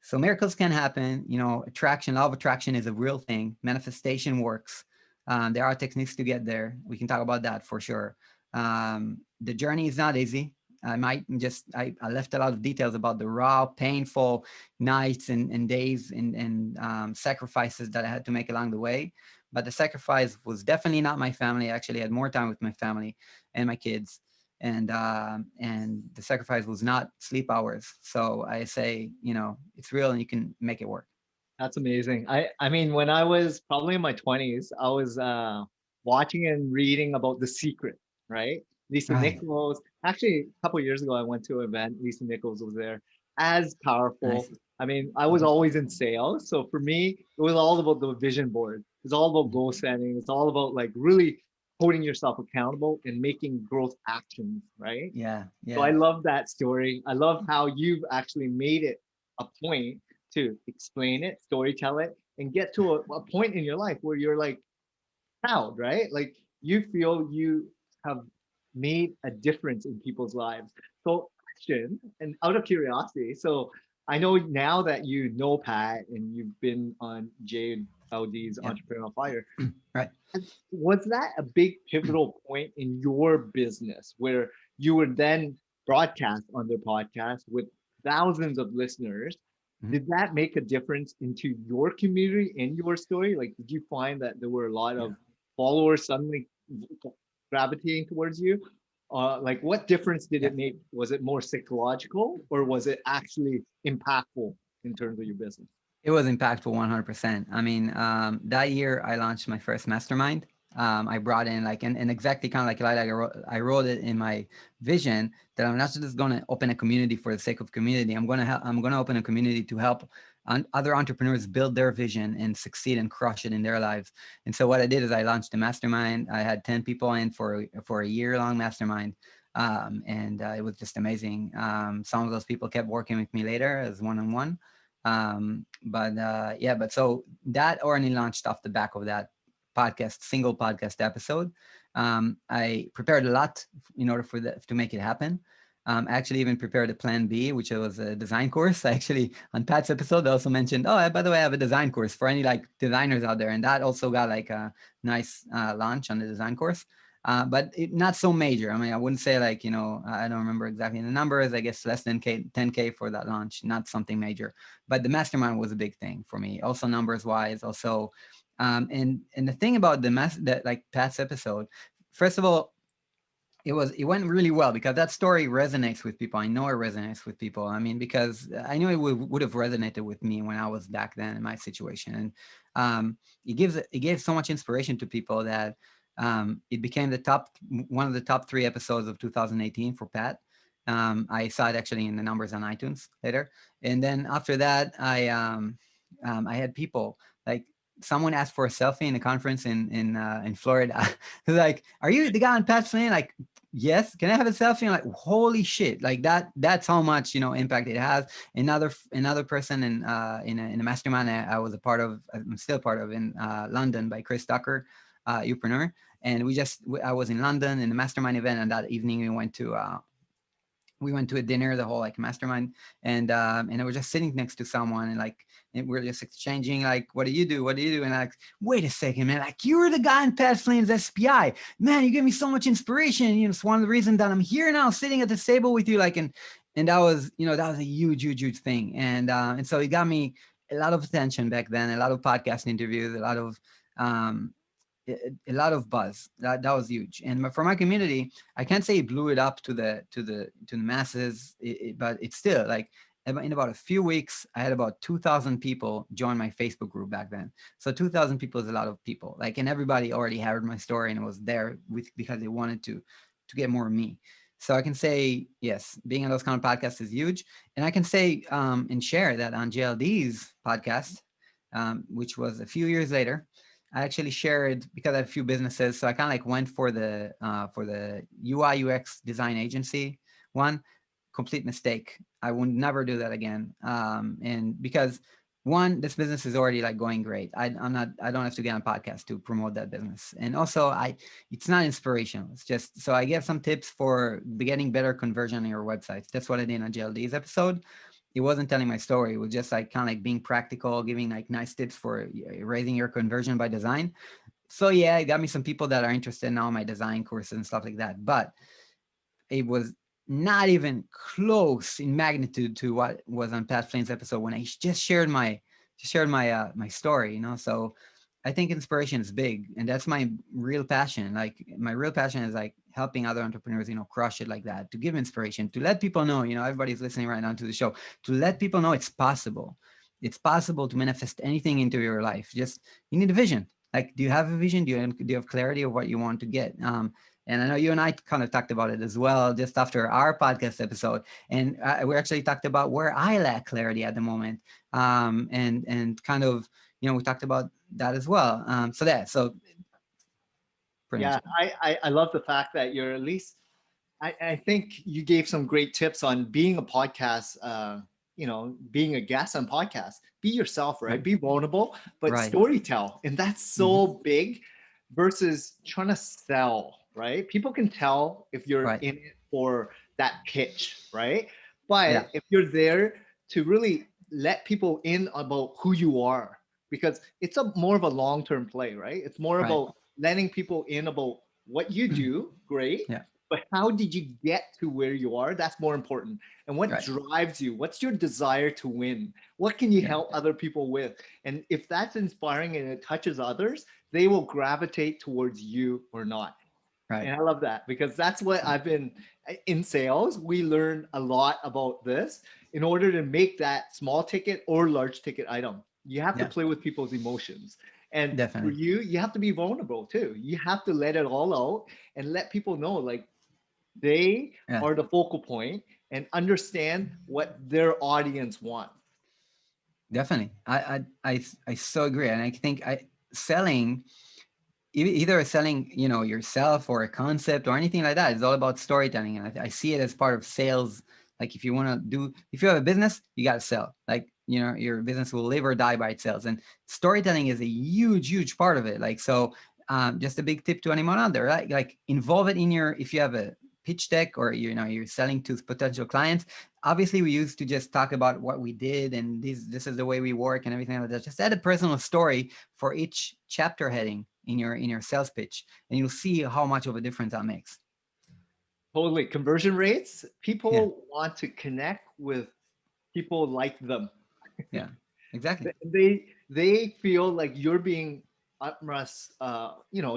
so miracles can happen. Attraction, law of attraction is a real thing. Manifestation works. There are techniques to get there. We can talk about that for sure. The journey is not easy. I left a lot of details about the raw, painful nights and days and sacrifices that I had to make along the way. But the sacrifice was definitely not my family. I actually had more time with my family and my kids. And the sacrifice was not sleep hours. So I say, it's real and you can make it work. That's amazing. I mean, when I was probably in my 20s, I was watching and reading about The Secret, right? Lisa Right. Nichols. Actually, a couple of years ago, I went to an event. Lisa Nichols was there. As powerful. Nice. I mean, I was Mhm. always in sales, so for me, it was all about the vision board. It's all about goal setting. It's all about like really holding yourself accountable and making growth actions, right? Yeah. So I Yeah. love that story. I love how you've actually made it a point to explain it, story tell it, and get to a point in your life where you're like proud, right? Like you feel you have made a difference in people's lives. So, question, and out of curiosity, so I know now that you know Pat and you've been on JLD's Yeah. Entrepreneurial Fire, Right. was that a big pivotal point in your business where you would then broadcast on their podcast with thousands of listeners? Mhm. Did that make a difference into your community and your story? Like, did you find that there were a lot Yeah. of followers suddenly gravitating towards you? Like, what difference did Yeah. it make? Was it more psychological or was it actually impactful in terms of your business? It was impactful 100%. I mean, that year I launched my first mastermind. I brought in like, and exactly kind of like I wrote it in my vision that I'm not just going to open a community for the sake of community. I'm going to open a community to help other entrepreneurs build their vision and succeed and crush it in their lives. And so what I did is I launched a mastermind. I had 10 people in for a year long mastermind. And it was just amazing. Some of those people kept working with me later as one-on-one. But so that already launched off the back of that single podcast episode. I prepared a lot in order for that to make it happen. I actually even prepared a plan B, which was a design course. I actually, on Pat's episode, I also mentioned, oh, by the way, I have a design course for any like designers out there. And that also got like a nice launch on the design course. But not so major. I mean, I wouldn't say like, I don't remember exactly the numbers. I guess less than 10K for that launch, not something major. But the mastermind was a big thing for me. Also numbers wise, also, and the thing about that like Pat's episode, first of all, it went really well because that story resonates with people. I know it resonates with people. I mean, because I knew it would have resonated with me when I was back then in my situation, and it gave so much inspiration to people that it became one of the top three episodes of 2018 for Pat. I saw it actually in the numbers on iTunes later, and then after that, I had people like someone asked for a selfie in a conference in Florida. Like, are you the guy on Pat's Flynn? Like, yes. Can I have a selfie? I'm like, holy shit! Like that. That's how much impact it has. Another person in a mastermind I was a part of. I'm still part of in London by Chris Tucker, Upreneur. And I was in London in the mastermind event, and that evening we went to a dinner, the whole like mastermind, and I was just sitting next to someone, and like and we're just exchanging like, what do you do? What do you do? And I'm like, wait a second, man, like you were the guy in Pat Flame's SPI. Man, you give me so much inspiration. It's one of the reasons that I'm here now sitting at the table with you. Like, and that was, that was a huge thing. And so it got me a lot of attention back then, a lot of podcast interviews, um, a lot of buzz. That was huge. And for my community, I can't say it blew it up to the masses, but it's still like in about a few weeks, I had about 2,000 people join my Facebook group back then. So 2,000 people is a lot of people. Like, and everybody already heard my story and was there because they wanted to get more of me. So I can say, yes, being on those kind of podcasts is huge. And I can say and share that on JLD's podcast, which was a few years later, I actually shared because I have a few businesses. So I kind of like went for the UI UX design agency one. Complete mistake. I would never do that again. And because one, this business is already like going great. I don't have to get on podcast to promote that business. And also it's not inspirational. It's just, so I give some tips for getting better conversion on your websites. That's what I did on JLD's episode. It wasn't telling my story. It was just like kind of like being practical, giving like nice tips for raising your conversion by design. So yeah, it got me some people that are interested now in my design courses and stuff like that. But it was not even close in magnitude to what was on Pat Flame's episode when I just shared my story. So I think inspiration is big, and that's my real passion. Like my real passion is like helping other entrepreneurs, crush it like that, to give inspiration, to let people know, everybody's listening right now to the show, to let people know it's possible. It's possible to manifest anything into your life. Just, you need a vision. Like, do you have a vision? Do you have clarity of what you want to get? And I know you and I kind of talked about it as well, just after our podcast episode. And we actually talked about where I lack clarity at the moment. And kind of, we talked about that as well. So pretty much Yeah, it. I love the fact that you're at least, I think you gave some great tips on being a podcast, being a guest on podcast. Be yourself, right? Right. Be vulnerable, but Right. story tell. And that's Hmm. so big versus trying to sell, right? People can tell if you're Right. in it for that pitch, right? Yeah. But if you're there to really let people in about who you are, because it's a more of a long-term play, right? It's more Right. about letting people in about what you do, great, Yeah. but how did you get to where you are? That's more important. And what Right. drives you? What's your desire to win? What can you Yeah. help other people with? And if that's inspiring and it touches others, they will gravitate towards you or not. Right. And I love that because that's what Yeah. I've been in sales. We learn a lot about this. In order to make that small ticket or large ticket item, you have to Yeah. play with people's emotions. And for Definitely. you, you have to be vulnerable too. You have to let it all out and let people know like they Yeah. are the focal point and understand what their audience wants. Definitely. I so agree. And I think selling, either selling, yourself or a concept or anything like that, it's all about storytelling. And I see it as part of sales. Like, if you have a business, you got to sell. Like, your business will live or die by its sales. And storytelling is a huge part of it. Like, so just a big tip to anyone out there, right? Like, involve it in if you have a pitch deck, or you're selling to potential clients. Obviously, we used to just talk about what we did and this is the way we work and everything like that. Just add a personal story for each chapter heading in your sales pitch, and you'll see how much of a difference that makes. Totally. Conversion rates, Yeah. people want to connect with people like them. Yeah. Exactly. They feel like you're being utmost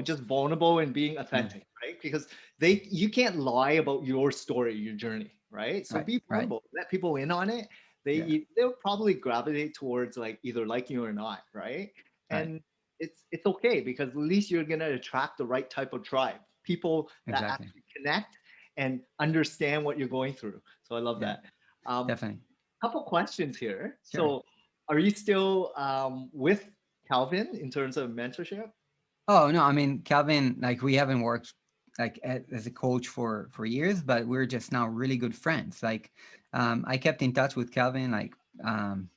just vulnerable and being Yeah. authentic, right? Because you can't lie about your story, your journey, right? So Right. be Right. vulnerable, let people in on it. Yeah. They'll probably gravitate towards like either liking you or not, right? Right. And it's okay because at least you're gonna attract the right type of tribe, people that Exactly. actually connect and understand what you're going through. So I love Yeah. that. Um, Definitely. Couple questions here. Sure. So, are you still with Calvin in terms of mentorship? Oh no, I mean Calvin, like we haven't worked like as a coach for years, but we're just now really good friends. Like I kept in touch with Calvin. Like um,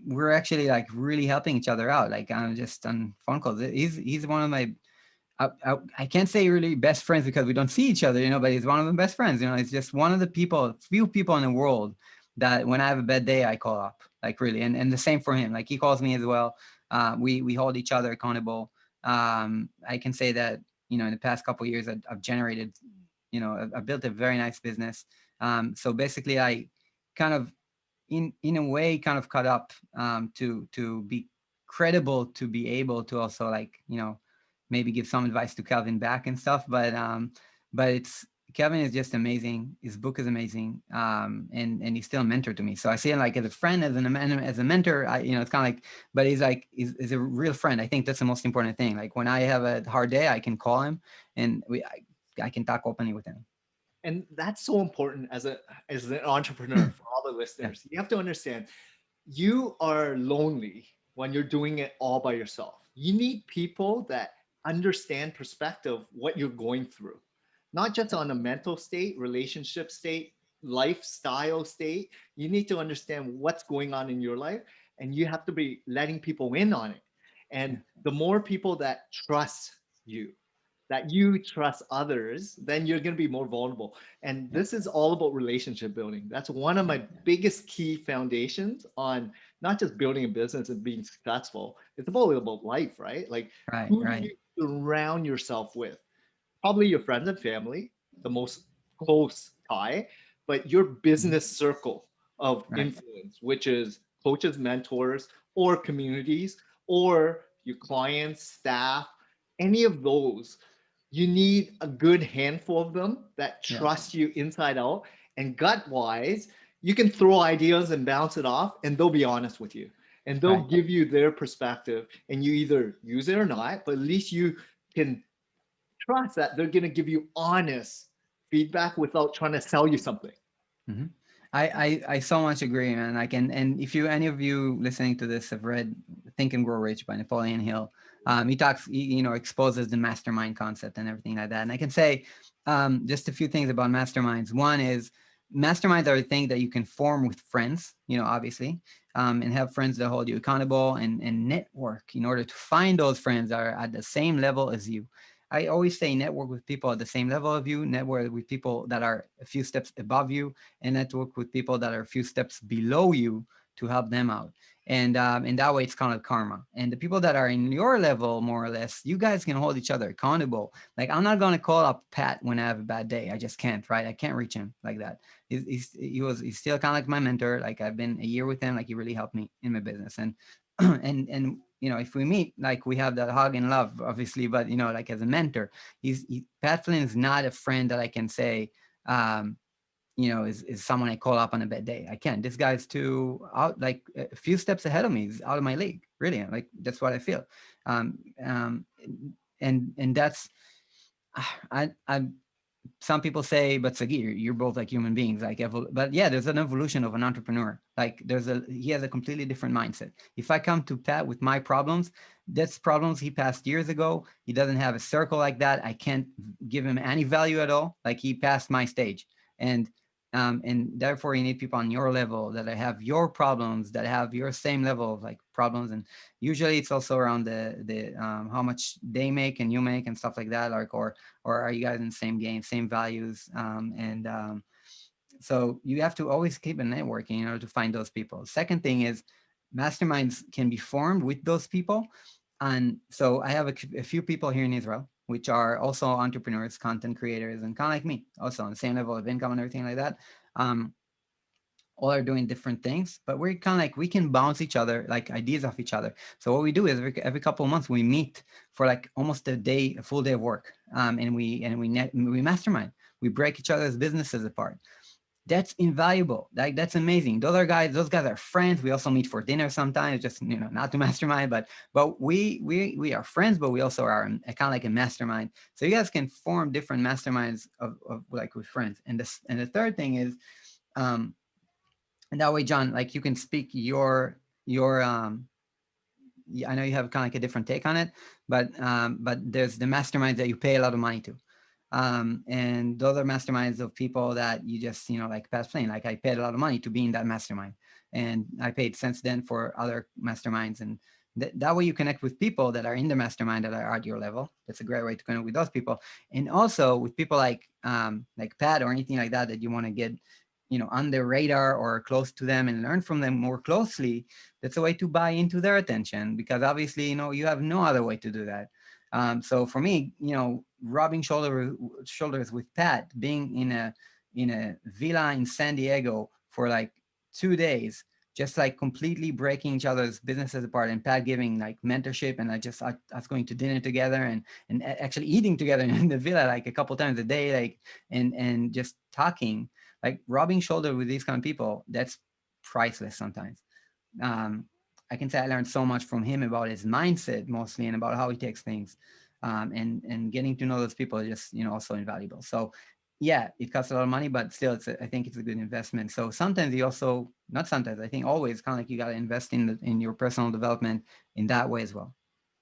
we're actually like really helping each other out. Like I'm just on phone calls. He's one of my I can't say really best friends because we don't see each other, you know, but he's one of my best friends. You know, it's just one of the few people in the world that when I have a bad day, I call up, like really. And the same for him. Like he calls me as well. We hold each other accountable. I can say that, you know, in the past couple of years, I've generated, you know, I've built a very nice business. So basically, I kind of, in a way, kind of cut up to be credible, to be able to also like, you know, maybe give some advice to Calvin back and stuff. But it's Kevin is just amazing. His book is amazing, and he's still a mentor to me. So I see him like as a friend, as a mentor. You know, it's kind of like, but he's a real friend. I think that's the most important thing. Like when I have a hard day, I can call him, and I can talk openly with him. And that's so important as an entrepreneur for all the Yeah, listeners. You have to understand you are lonely when you're doing it all by yourself. You need people that understand perspective what you're going through, not just on a mental state, relationship state, lifestyle state. You need to understand what's going on in your life, and you have to be letting people in on it. yeah, And the more people that trust you, that you trust others, then you're going to be more vulnerable. And yeah, this is all about relationship building. That's one of yeah. my biggest key foundations on not just building a business and being successful. It's about life, right? Like, Right, who do right. you surround yourself with? Probably your friends and family, the most close tie, but your Mhm. business circle of Right, influence, which is coaches, mentors, or communities, or your clients, staff, any of those. You need a good handful of them that yeah, trust you inside out. And gut wise, you can throw ideas and bounce it off, and they'll be honest with you. And they'll right. give you their perspective, and you either use it or not, but at least you can trust that they're going to give you honest feedback without trying to sell you something. Hmm. I so much agree, man. Like, and if you any of you listening to this have read Think and Grow Rich by Napoleon Hill, he talks, you know, exposes the mastermind concept and everything like that. And I can say just a few things about masterminds. One is masterminds are a thing that you can form with friends, you know, obviously, and have friends that hold you accountable and network in order to find those friends that are at the same level as you. I always say network with people at the same level of you, network with people that are a few steps above you, and network with people that are a few steps below you to help them out. And that way it's kind of karma. And the people that are in your level, more or less, you guys can hold each other accountable. Like I'm not gonna call up Pat when I have a bad day. I just can't, right? I can't reach him like that. He's still kind of like my mentor. Like I've been a year with him. Like he really helped me in my business. And and you know, if we meet, like we have that hug and love, obviously, but you know, like as a mentor, Pat Flynn is not a friend that I can say, you know, is someone I call up on a bad day. I can't. This guy's too out, like a few steps ahead of me. He's out of my league. Really, like that's what I feel. Um, um, and that's I some people say, but Sagi, you're both like human beings, like but yeah, there's an evolution of an entrepreneur. Like he has a completely different mindset. If I come to Pat with my problems, that's problems he passed years ago. He doesn't have a circle like that. I can't give him any value at all. Like he passed my stage, and therefore you need people on your level that have your problems, that have your same level of like problems. And usually it's also around the how much they make and you make and stuff like that, like or are you guys in the same game, same values? So you have to always keep a networking in order to find those people. Second thing is masterminds can be formed with those people. And so I have a few people here in Israel, which are also entrepreneurs, content creators, and kind of like me, also on the same level of income and everything like that. Um, all are doing different things, but we're kind of like we can bounce each other like ideas off each other. So what we do is every couple of months we meet for like almost a full day of work, and we mastermind. We break each other's businesses apart. That's invaluable. Like that's amazing. Those guys are friends. We also meet for dinner sometimes, just not to mastermind, but we are friends, but we also are kind of like a mastermind. So you guys can form different masterminds of like with friends. And the third thing is um and that way, John, like you can speak your I know you have kind of like a different take on it, but there's the masterminds that you pay a lot of money to. And those are masterminds of people that you just, like pass playing. Like I paid a lot of money to be in that mastermind, and I paid since then for other masterminds. And that way you connect with people that are in the mastermind that are at your level. That's a great way to connect with those people. And also with people like Pat or anything like that, that you want to get, on their radar or close to them and learn from them more closely. That's a way to buy into their attention, because obviously, you have no other way to do that. So for me, rubbing shoulders with Pat, being in a villa in San Diego for like 2 days, just like completely breaking each other's businesses apart, and Pat giving like mentorship, and us going to dinner together, and actually eating together in the villa like a couple times a day, like, and just talking, like rubbing shoulder with these kind of people. That's priceless sometimes. um, I can say I learned so much from him about his mindset mostly, and about how he takes things. And getting to know those people is just, also invaluable. So yeah, it costs a lot of money, but still, I think it's a good investment. So sometimes you also, not sometimes, I think always, kind of like you got to invest in your personal development in that way as well.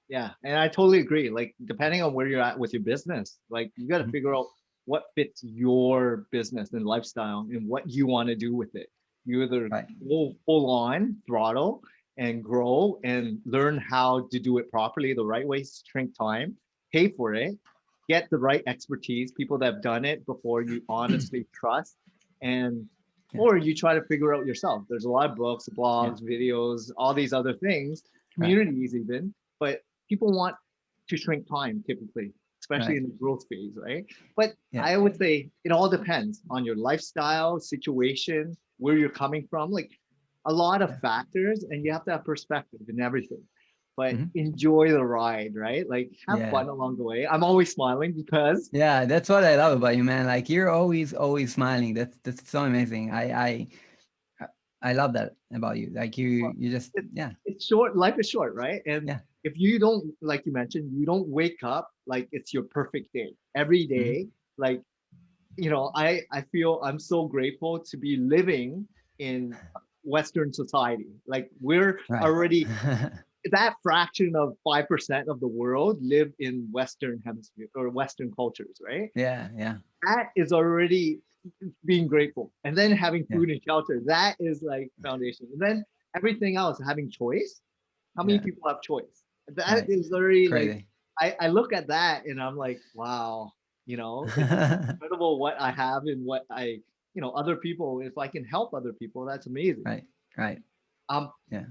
Yeah, and I totally agree. Like, depending on where you're at with your business, like you got to Mhm. figure out what fits your business and lifestyle and what you want to do with it. You either Right. go full on throttle and grow and learn how to do it properly, the right way, shrink time, pay for it, get the right expertise, people that have done it before you honestly trust, and Yeah. or you try to figure out yourself. There's a lot of books, Yeah. blogs, videos, all these other things, Right. communities even, but people want to shrink time typically, especially Right. in the growth phase, right? But Yeah. I would say it all depends on your lifestyle, situation, where you're coming from, like a lot of Yeah. factors, and you have to have perspective in everything. But Mhm. enjoy the ride, right? Like have Yeah. fun along the way. I'm always smiling because Yeah, that's what I love about you, man. Like you're always smiling. That's so amazing. I love that about you. Like well, you just, it, yeah. it's short. Life is short, right? And Yeah. if you don't, like you mentioned, you don't wake up like it's your perfect day every Mhm. day. Like I feel I'm so grateful to be living in Western society. Like we're Right. already that fraction of 5% of the world live in Western hemisphere or Western cultures, right? Yeah. Yeah. That is already being grateful. And then having Yeah. food and shelter, that is like foundation. And then everything else, having choice. How many Yeah. people have choice? That Right. is already like Crazy. I look at that and I'm like, wow, it's incredible what I have and what other people, if I can help other people, that's amazing. Right. Right. Um, Yeah.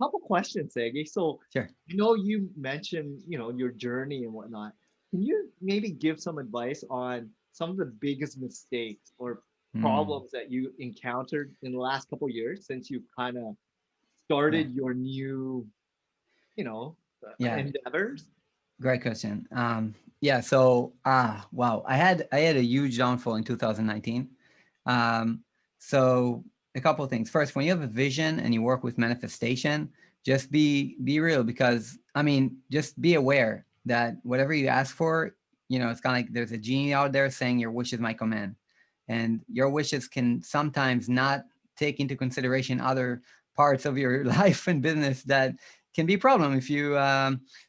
couple questions, Sagi. So, Sure. you mentioned, your journey and whatnot. Can you maybe give some advice on some of the biggest mistakes or Mm. problems that you encountered in the last couple of years since you kind of Yeah. started your new, you know, Yeah. endeavors? Great question. Yeah. So, wow, I had a huge downfall in 2019. Um, so a couple of things. First, when you have a vision and you work with manifestation, just be real, because I mean, just be aware that whatever you ask for, it's kind of like there's a genie out there saying your wish is my command, and your wishes can sometimes not take into consideration other parts of your life and business that can be a problem if you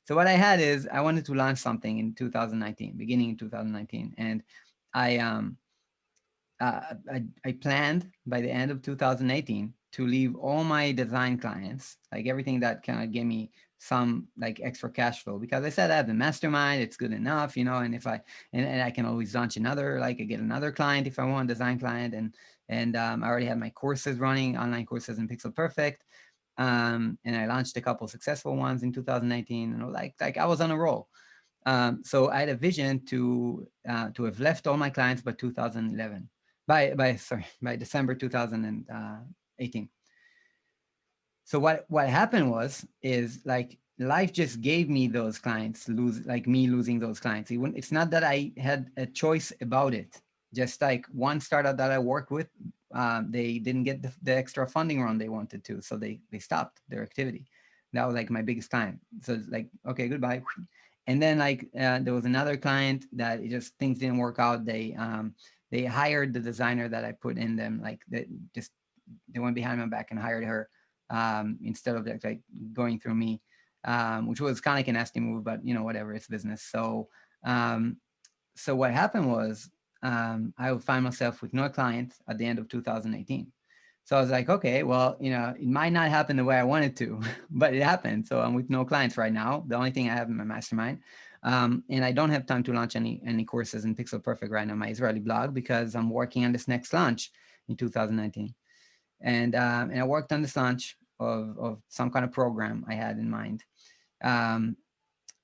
so what I had is I wanted to launch something in 2019, beginning in 2019, and I I planned by the end of 2018 to leave all my design clients, like everything that kind of gave me some like extra cash flow, because I said I have the mastermind, it's good enough, and if and I can always launch another, like I get another client if I want, design client, and I already had my courses running, online courses in Pixel Perfect. And I launched a couple successful ones in 2019, and like I was on a roll. So I had a vision to have left all my clients by 2011, by December 2018. So what happened is like life just gave me those clients, losing those clients. It's not that I had a choice about it. Just like one startup that I worked with, they didn't get the extra funding round they wanted to, so they stopped their activity. That was like my biggest client. So it's like, okay, goodbye. And then like there was another client that it just things didn't work out. They hired the designer that I put in them, like they went behind my back and hired her, instead of like going through me. which was kind of like a nasty move, but you know, whatever, it's business. Um, so what happened was I would find myself with no clients at the end of 2018. So I was like, okay, well, you know, it might not happen the way I wanted to, but it happened. So I'm with no clients right now. The only thing I have in my mastermind, and I don't have time to launch any courses in Pixel Perfect right now, my Israeli blog, because I'm working on this next launch in 2019. And I worked on this launch of some kind of program I had in mind. Um,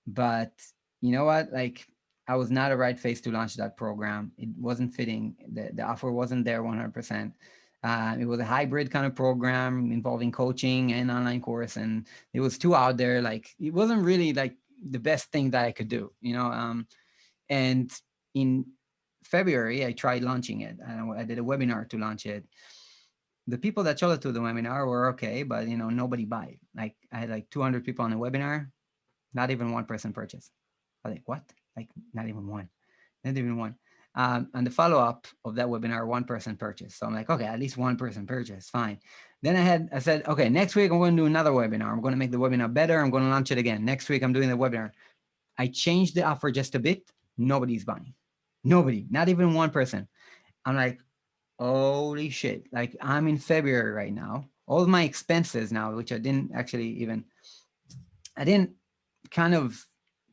but you know what? Like, I was not a right face to launch that program. It wasn't fitting. The offer wasn't there 100%. It was a hybrid kind of program involving coaching and online course, and it was too out there. Like, it wasn't really like the best thing that I could do, you know. And in February, I tried launching it. I did a webinar to launch it. The people that showed up to the webinar were okay, but you know, nobody buy. Like, I had like 200 people on the webinar, not even one person purchased. I was like, what? Like, not even one, not even one. And the follow up of that webinar, one person purchased. So I'm like, okay, at least one person purchased, fine. Then I said, okay, next week I'm going to do another webinar. I'm going to make the webinar better. I'm going to launch it again. Next week I'm doing the webinar. I changed the offer just a bit. Nobody's buying. Nobody, not even one person. I'm like, holy shit. Like, I'm in February right now. All of my expenses now, which I didn't kind of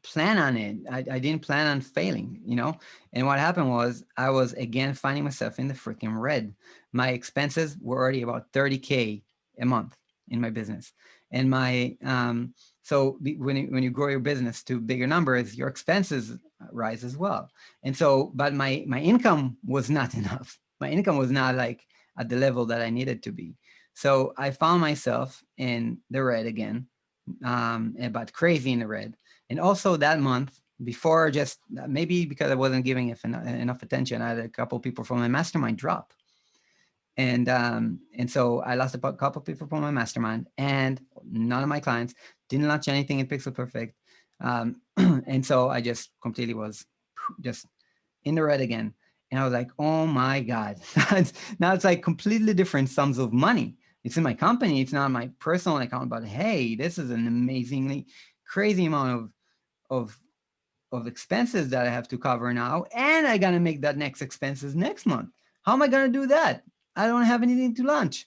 plan on it. I didn't plan on failing, you know? And what happened was I was again finding myself in the freaking red. My expenses were already about 30K a month in my business. And when you grow your business to bigger numbers, your expenses rise as well. And so, but my income was not enough. My income was not like at the level that I needed to be. So I found myself in the red again, but crazy in the red. And also that month before, just maybe because I wasn't giving it enough attention, I had a couple people from my mastermind drop. And so I lost a couple people from my mastermind, and none of my clients didn't launch anything in Pixel Perfect. And so I just completely was just in the red again. And I was like, oh my God. Now it's like completely different sums of money. It's in my company. It's not my personal account, but hey, this is an amazingly crazy amount of, of expenses that I have to cover now. And I got to make that next expenses next month. How am I going to do that? I don't have anything to launch.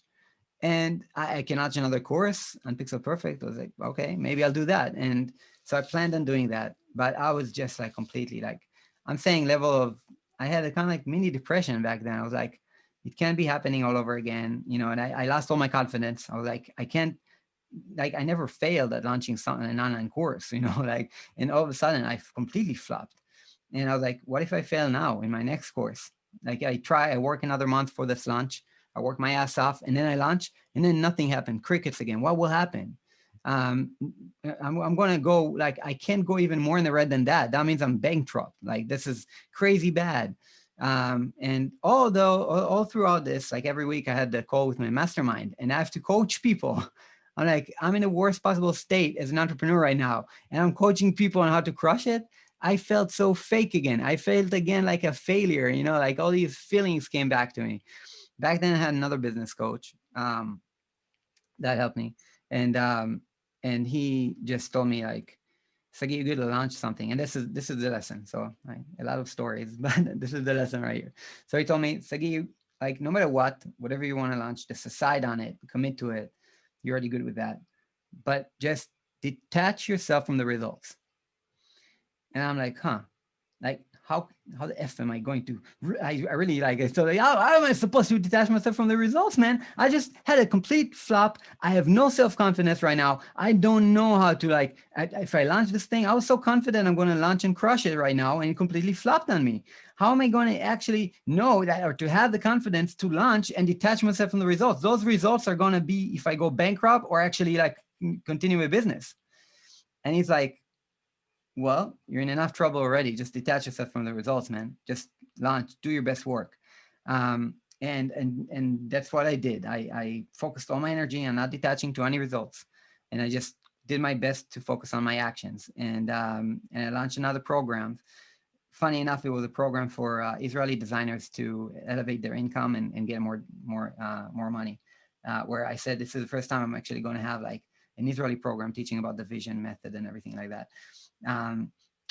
And I can launch another course on Pixel Perfect. I was like, okay, maybe I'll do that. And so I planned on doing that. But I was just like completely like, I'm saying level of, I had a kind of like mini depression back then. I was like, it can't be happening all over again, you know, and I lost all my confidence. I was like, I can't, like, I never failed at launching something, an online course, you know, like, and all of a sudden I completely flopped. And I was like, what if I fail now in my next course? Like, I work another month for this launch. I work my ass off, and then I launch, and then nothing happened. Crickets again. What will happen? Um, I'm going to go, like, I can't go even more in the red than that. That means I'm bankrupt. Like, this is crazy bad. And although all throughout this, like every week I had the call with my mastermind, and I have to coach people. I'm like, I'm in the worst possible state as an entrepreneur right now, and I'm coaching people on how to crush it. I felt so fake again. I felt again like a failure, you know, like all these feelings came back to me. Back then I had another business coach that helped me. And and he just told me like, Sagi, you got to launch something. And this is the lesson. So a lot of stories, but this is the lesson right here. So he told me, Sagi, like no matter what, whatever you want to launch, just decide on it, commit to it. You're already good with that. But just detach yourself from the results. And I'm like, huh, like how the f am I going to? I really like it. So like, how am I supposed to detach myself from the results, man? I just had a complete flop. I have no self-confidence right now. I don't know how to like. If I launch this thing, I was so confident I'm going to launch and crush it right now, and it completely flopped on me. How am I going to actually know that, or to have the confidence to launch and detach myself from the results? Those results are going to be if I go bankrupt or actually like continue my business. And he's like, well, you're in enough trouble already. Just detach yourself from the results, man. Just launch, do your best work. And that's what I did. I focused all my energy on not detaching to any results. And I just did my best to focus on my actions. And I launched another program. Funny enough, it was a program for Israeli designers to elevate their income and get more money. Where I said, this is the first time I'm actually going to have like an Israeli program teaching about the vision method and everything like that.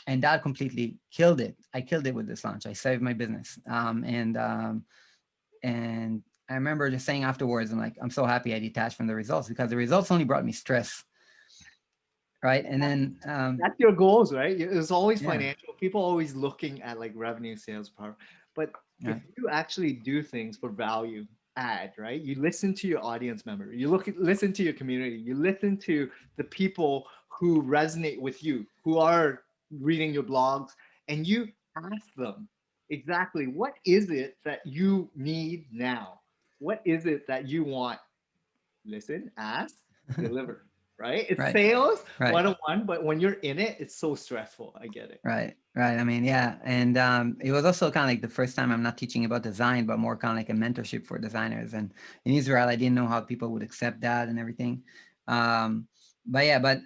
And that completely killed it. I killed it with this launch. I saved my business. And I remember just saying afterwards, I'm like, I'm so happy I detached from the results, because the results only brought me stress. Right. And then, That's your goals, right? It's always yeah, financial. People always looking at like revenue, sales power. But if right, you actually do things for value add, right? You listen to your audience member. You listen to your community. You listen to the people who resonate with you, who are reading your blogs, and you ask them exactly what is it that you need now? What is it that you want? Listen, ask, deliver, right? It's right, sales right. 101, but when you're in it, it's so stressful. I get it. Right, right. I mean, yeah. And it was also kind of like the first time I'm not teaching about design, but more kind of like a mentorship for designers. And in Israel, I didn't know how people would accept that and everything. But yeah, but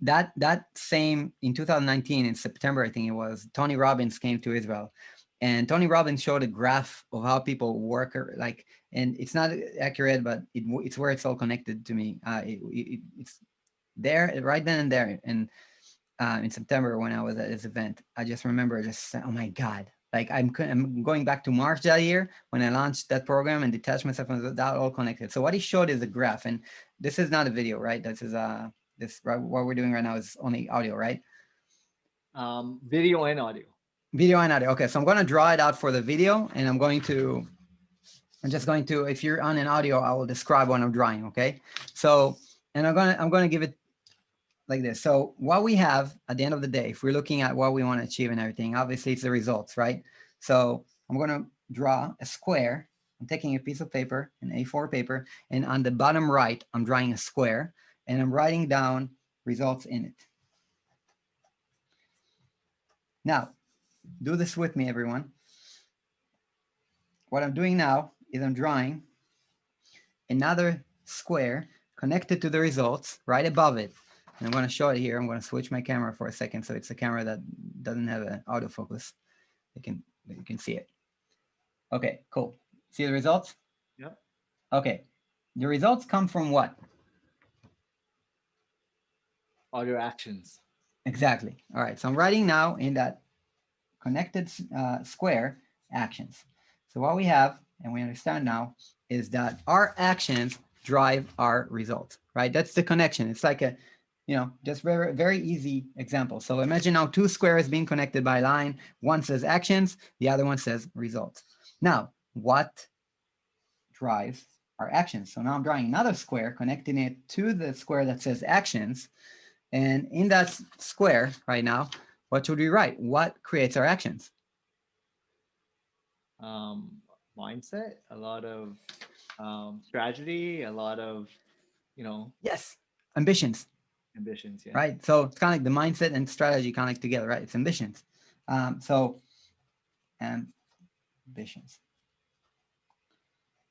that same in 2019 in September, I think it was, Tony Robbins came to Israel, and Tony Robbins showed a graph of how people work, like, and it's not accurate, but it's where it's all connected to me. It's there right then and there. And in September when I was at this event, I just remember just, oh my God, like I'm going back to March that year when I launched that program and detached myself from that, all connected. So what he showed is a graph, and this is not a video, right? This is this right, what we're doing right now is only audio, right? Video and audio. Video and audio. Okay, so I'm going to draw it out for the video, and I'm just going to, if you're on an audio, I will describe what I'm drawing. Okay, so, and I'm gonna give it like this. So what we have at the end of the day, if we're looking at what we want to achieve and everything, obviously it's the results, right? So I'm going to draw a square. I'm taking a piece of paper, an A4 paper, and on the bottom right, I'm drawing a square, and I'm writing down results in it. Now, do this with me, everyone. What I'm doing now is I'm drawing another square connected to the results right above it. And I'm going to show it here. I'm going to switch my camera for a second, so it's a camera that doesn't have an autofocus. You can see it. Okay, cool. See the results? Yep. Okay. The results come from what? Audio actions. Exactly. All right. So I'm writing now in that connected square actions. So what we have, and we understand now, is that our actions drive our results, right? That's the connection. It's like a, just very, very easy example. So imagine now two squares being connected by a line. One says actions, the other one says results. Now, what drives our actions? So now I'm drawing another square, connecting it to the square that says actions. And in that square right now, what should we write? What creates our actions? Mindset, a lot of strategy, a lot of, Yes, ambitions, ambitions. Yeah. right? So it's kind of like the mindset and strategy kind of like together, right? It's ambitions. So ambitions.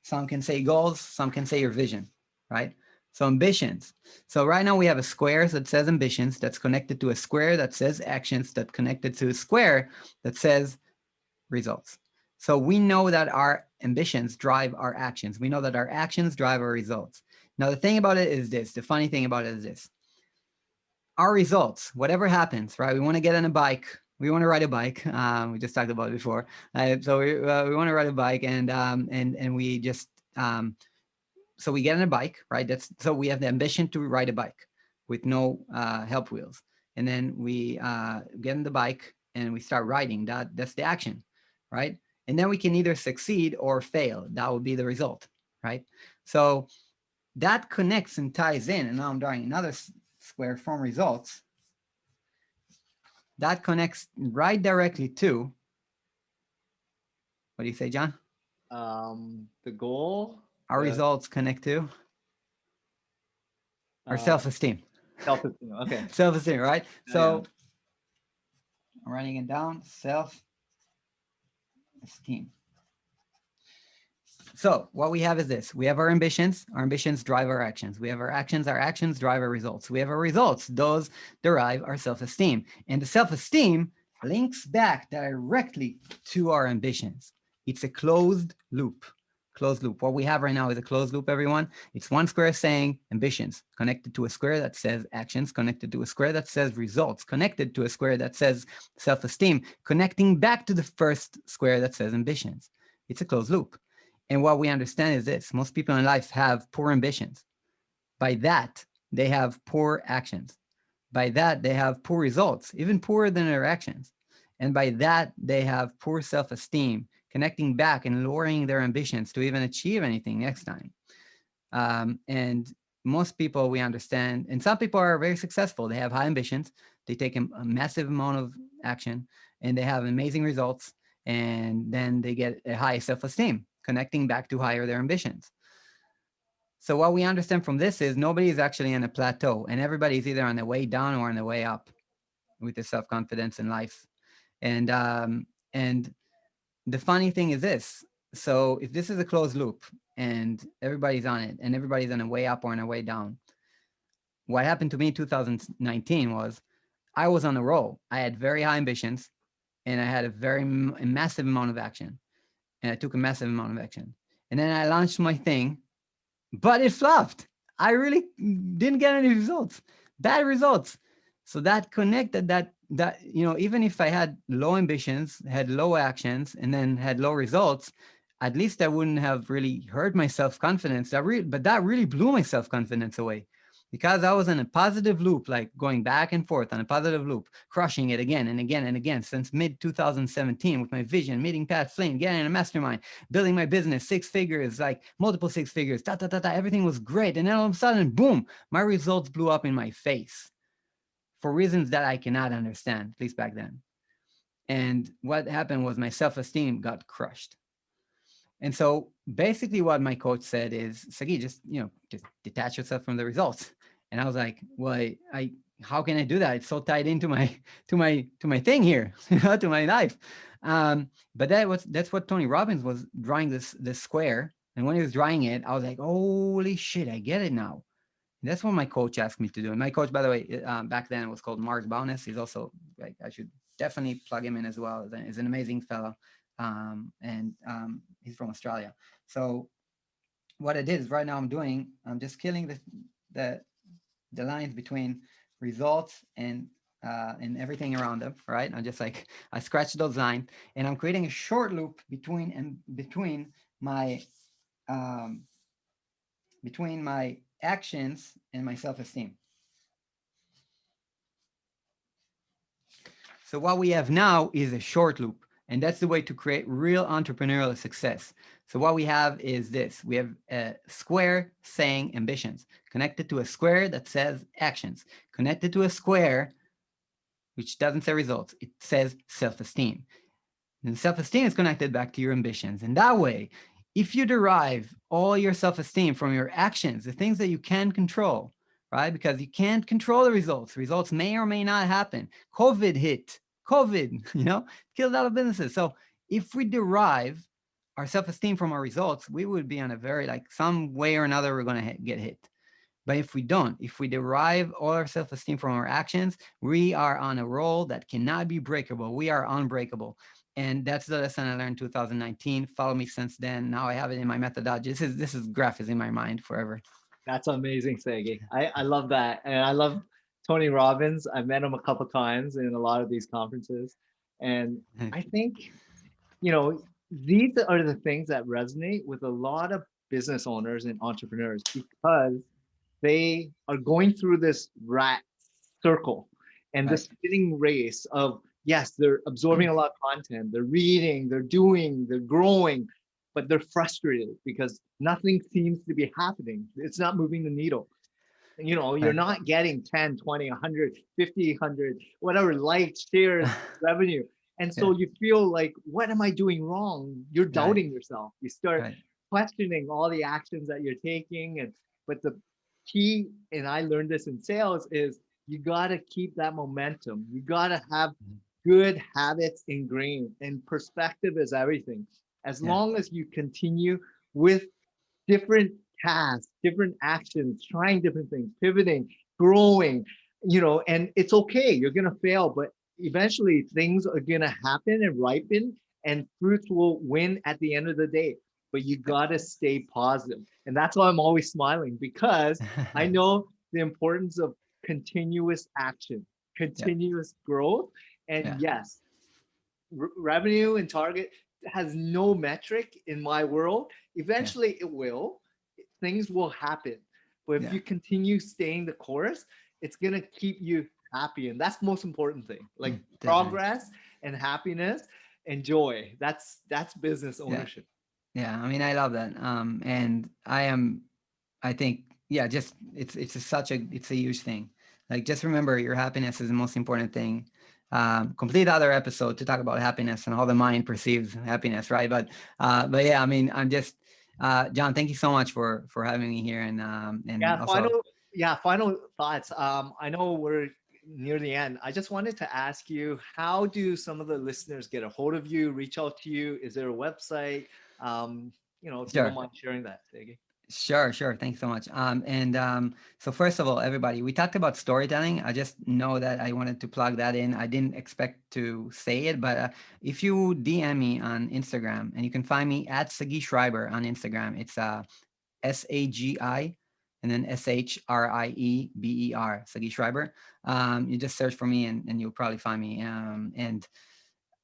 Some can say goals, some can say your vision, right? So ambitions. So right now we have a square that says ambitions that's connected to a square that says actions that connected to a square that says results. So we know that our ambitions drive our actions. We know that our actions drive our results. Now, the thing about it is this, the funny thing about it is this. Our results, whatever happens, right? We want to get on a bike. We want to ride a bike. We just talked about it before. So we want to ride a bike, and we just so we get on a bike, right? So we have the ambition to ride a bike with no help wheels, and then we get on the bike and we start riding. That's the action, right? And then we can either succeed or fail. That would be the result, right? So that connects and ties in. And now I'm drawing another square from results. That connects right directly to, what do you say, John? The goal. Our results connect to our self-esteem. Self-esteem. Okay. Self-esteem, right? Yeah, So I'm writing it down, self-esteem. So what we have is this. We have our ambitions drive our actions. We have our actions drive our results. We have our results, those derive our self-esteem. And the self-esteem links back directly to our ambitions. It's a closed loop, Closed loop. What we have right now is a closed loop, everyone. It's one square saying ambitions, connected to a square that says actions, connected to a square that says results, connected to a square that says self-esteem, connecting back to the first square that says ambitions. It's a closed loop. And what we understand is this: most people in life have poor ambitions. By that, they have poor actions. By that, they have poor results, even poorer than their actions. And by that, they have poor self-esteem, connecting back and lowering their ambitions to even achieve anything next time. And most people, we understand, and some people are very successful. They have high ambitions. They take a massive amount of action and they have amazing results. And then they get a high self-esteem, connecting back to higher their ambitions. So what we understand from this is nobody is actually on a plateau, and everybody's either on the way down or on the way up with their self-confidence in life. And the funny thing is this: so if this is a closed loop and everybody's on it, and everybody's on a way up or on a way down, what happened to me in 2019 was I was on a roll. I had very high ambitions, and I had a massive amount of action, and I took a massive amount of action, and then I launched my thing, but it flopped. I really didn't get any results, bad results. So that connected that, even if I had low ambitions, had low actions, and then had low results, at least I wouldn't have really hurt my self-confidence. But that really blew my self-confidence away, because I was in a positive loop, like going back and forth on a positive loop, crushing it again and again and again since mid 2017 with my vision, meeting Pat Flynn, getting in a mastermind, building my business, 6 figures, like multiple 6 figures, everything was great. And then all of a sudden, boom, my results blew up in my face for reasons that I cannot understand, at least back then. And what happened was my self-esteem got crushed. And so basically what my coach said is, Sagi, just detach yourself from the results. And I was like, well, how can I do that? It's so tied into my thing here, to my life. But that's what Tony Robbins was drawing this square. And when he was drawing it, I was like, holy shit, I get it now. And that's what my coach asked me to do. And my coach, by the way, back then was called Mark Bowness. He's also, like, I should definitely plug him in as well. He's an amazing fellow. And he's from Australia. So what I did is right now I'm just killing the lines between results and everything around them, right? I'm just like, I scratched those lines and I'm creating a short loop between my actions and my self-esteem. So what we have now is a short loop, and that's the way to create real entrepreneurial success. So what we have is this: we have a square saying ambitions, connected to a square that says actions, connected to a square which doesn't say results, it says self-esteem. And self-esteem is connected back to your ambitions. And that way, if you derive all your self-esteem from your actions, the things that you can control, right? Because you can't control the results. Results may or may not happen. COVID hit. COVID, killed a lot of businesses. So if we derive our self-esteem from our results, we would be on a very, like, some way or another, we're going to get hit. But if we don't, if we derive all our self-esteem from our actions, we are on a roll that cannot be breakable. We are unbreakable. And that's the lesson I learned in 2019. Follow me since then. Now I have it in my methodology. This is graph is in my mind forever. That's amazing, Sagi. I love that. And I love Tony Robbins. I've met him a couple times in a lot of these conferences. And I think, these are the things that resonate with a lot of business owners and entrepreneurs, because they are going through this rat circle and Right. this spinning race of, yes, they're absorbing a lot of content, they're reading, they're doing, they're growing, but they're frustrated because nothing seems to be happening. It's not moving the needle. You're Right. not getting 10, 20, 100, 50, 100, whatever, likes, shares, revenue. And so Yeah. you feel like, what am I doing wrong? You're Right. doubting yourself. You start Right. questioning all the actions that you're taking. But the key, and I learned this in sales, is you got to keep that momentum. You got to have good habits ingrained, and perspective is everything. As Yeah. long as you continue with different tasks, different actions, trying different things, pivoting, growing, and it's okay. You're going to fail, but eventually things are going to happen and ripen, and fruits will win at the end of the day. but you gotta stay positive. And that's why I'm always smiling because I know the importance of continuous action, Yeah, continuous growth. And yeah, yes, revenue and target has no metric in my world. yeah, Eventually it will, things will happen. But if yeah. you continue staying the course, it's gonna keep you happy. And that's the most important thing. Like Definitely. progress and happiness and joy. That's business Yeah, ownership. yeah. I mean, I love that. And I think, yeah, just it's it's a huge thing. Like, just remember, your happiness is the most important thing. Complete other episode to talk about happiness and how the mind perceives happiness, right? But yeah, I mean, I'm just, John, thank you so much for having me here, and Yeah, also, final thoughts. I know we're near the end. I just wanted to ask you, how do some of the listeners get a hold of you, reach out to you? Is there a website? Um, if you don't sure. mind sharing that, Sagi. Sure, sure. Thanks so much. And so first of all, everybody, we talked about storytelling. I just know that I wanted to plug that in. I didn't expect to say it, but if you DM me on Instagram, and you can find me at Sagi Shrieber on Instagram, it's Sagi and then Shrieber, Sagi Shrieber. You just search for me, and you'll probably find me. And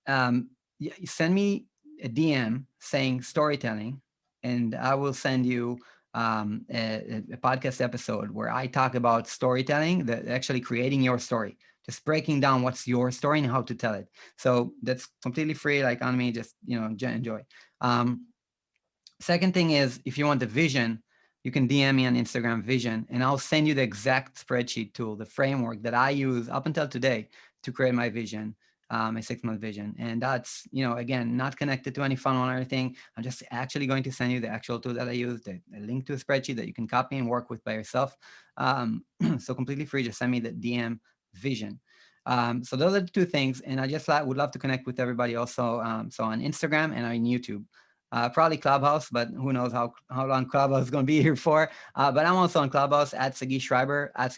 yeah, you send me a DM saying storytelling, and I will send you a podcast episode where I talk about storytelling, that actually creating your story, just breaking down what's your story and how to tell it. So that's completely free, like on me, just, enjoy. Um, Second thing is, if you want the vision, you can DM me on Instagram vision, and I'll send you the exact spreadsheet tool, the framework that I use up until today to create my vision, my 6 month vision. And that's, again, not connected to any funnel or anything. I'm just actually going to send you the actual tool that I use, a link to a spreadsheet that you can copy and work with by yourself. So completely free, just send me the DM vision. So those are the two things. And I just would love to connect with everybody also. So on Instagram and on YouTube. Probably Clubhouse, but who knows how long Clubhouse is going to be here for. But I'm also on Clubhouse at Sagi Shrieber, on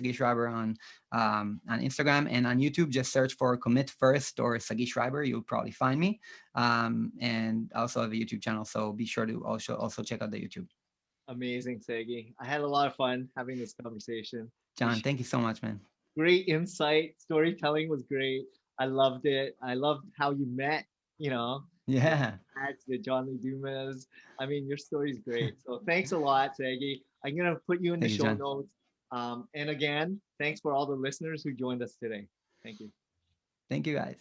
Instagram, and on YouTube. Just search for Commit First or Sagi Shrieber. You'll probably find me. And I also have a YouTube channel, so be sure to also check out the YouTube. Amazing, Sagi. I had a lot of fun having this conversation. You John, thank you so much, man. great insight. Storytelling was great. I loved it. I loved how you met, you know, the Yeah. Max, the John Lee Dumas. I mean, your story's great. So thanks a lot, Sagi. I'm gonna put you in the Thank you, show John. notes. And again, thanks for all the listeners who joined us today. Thank you. Thank you, guys.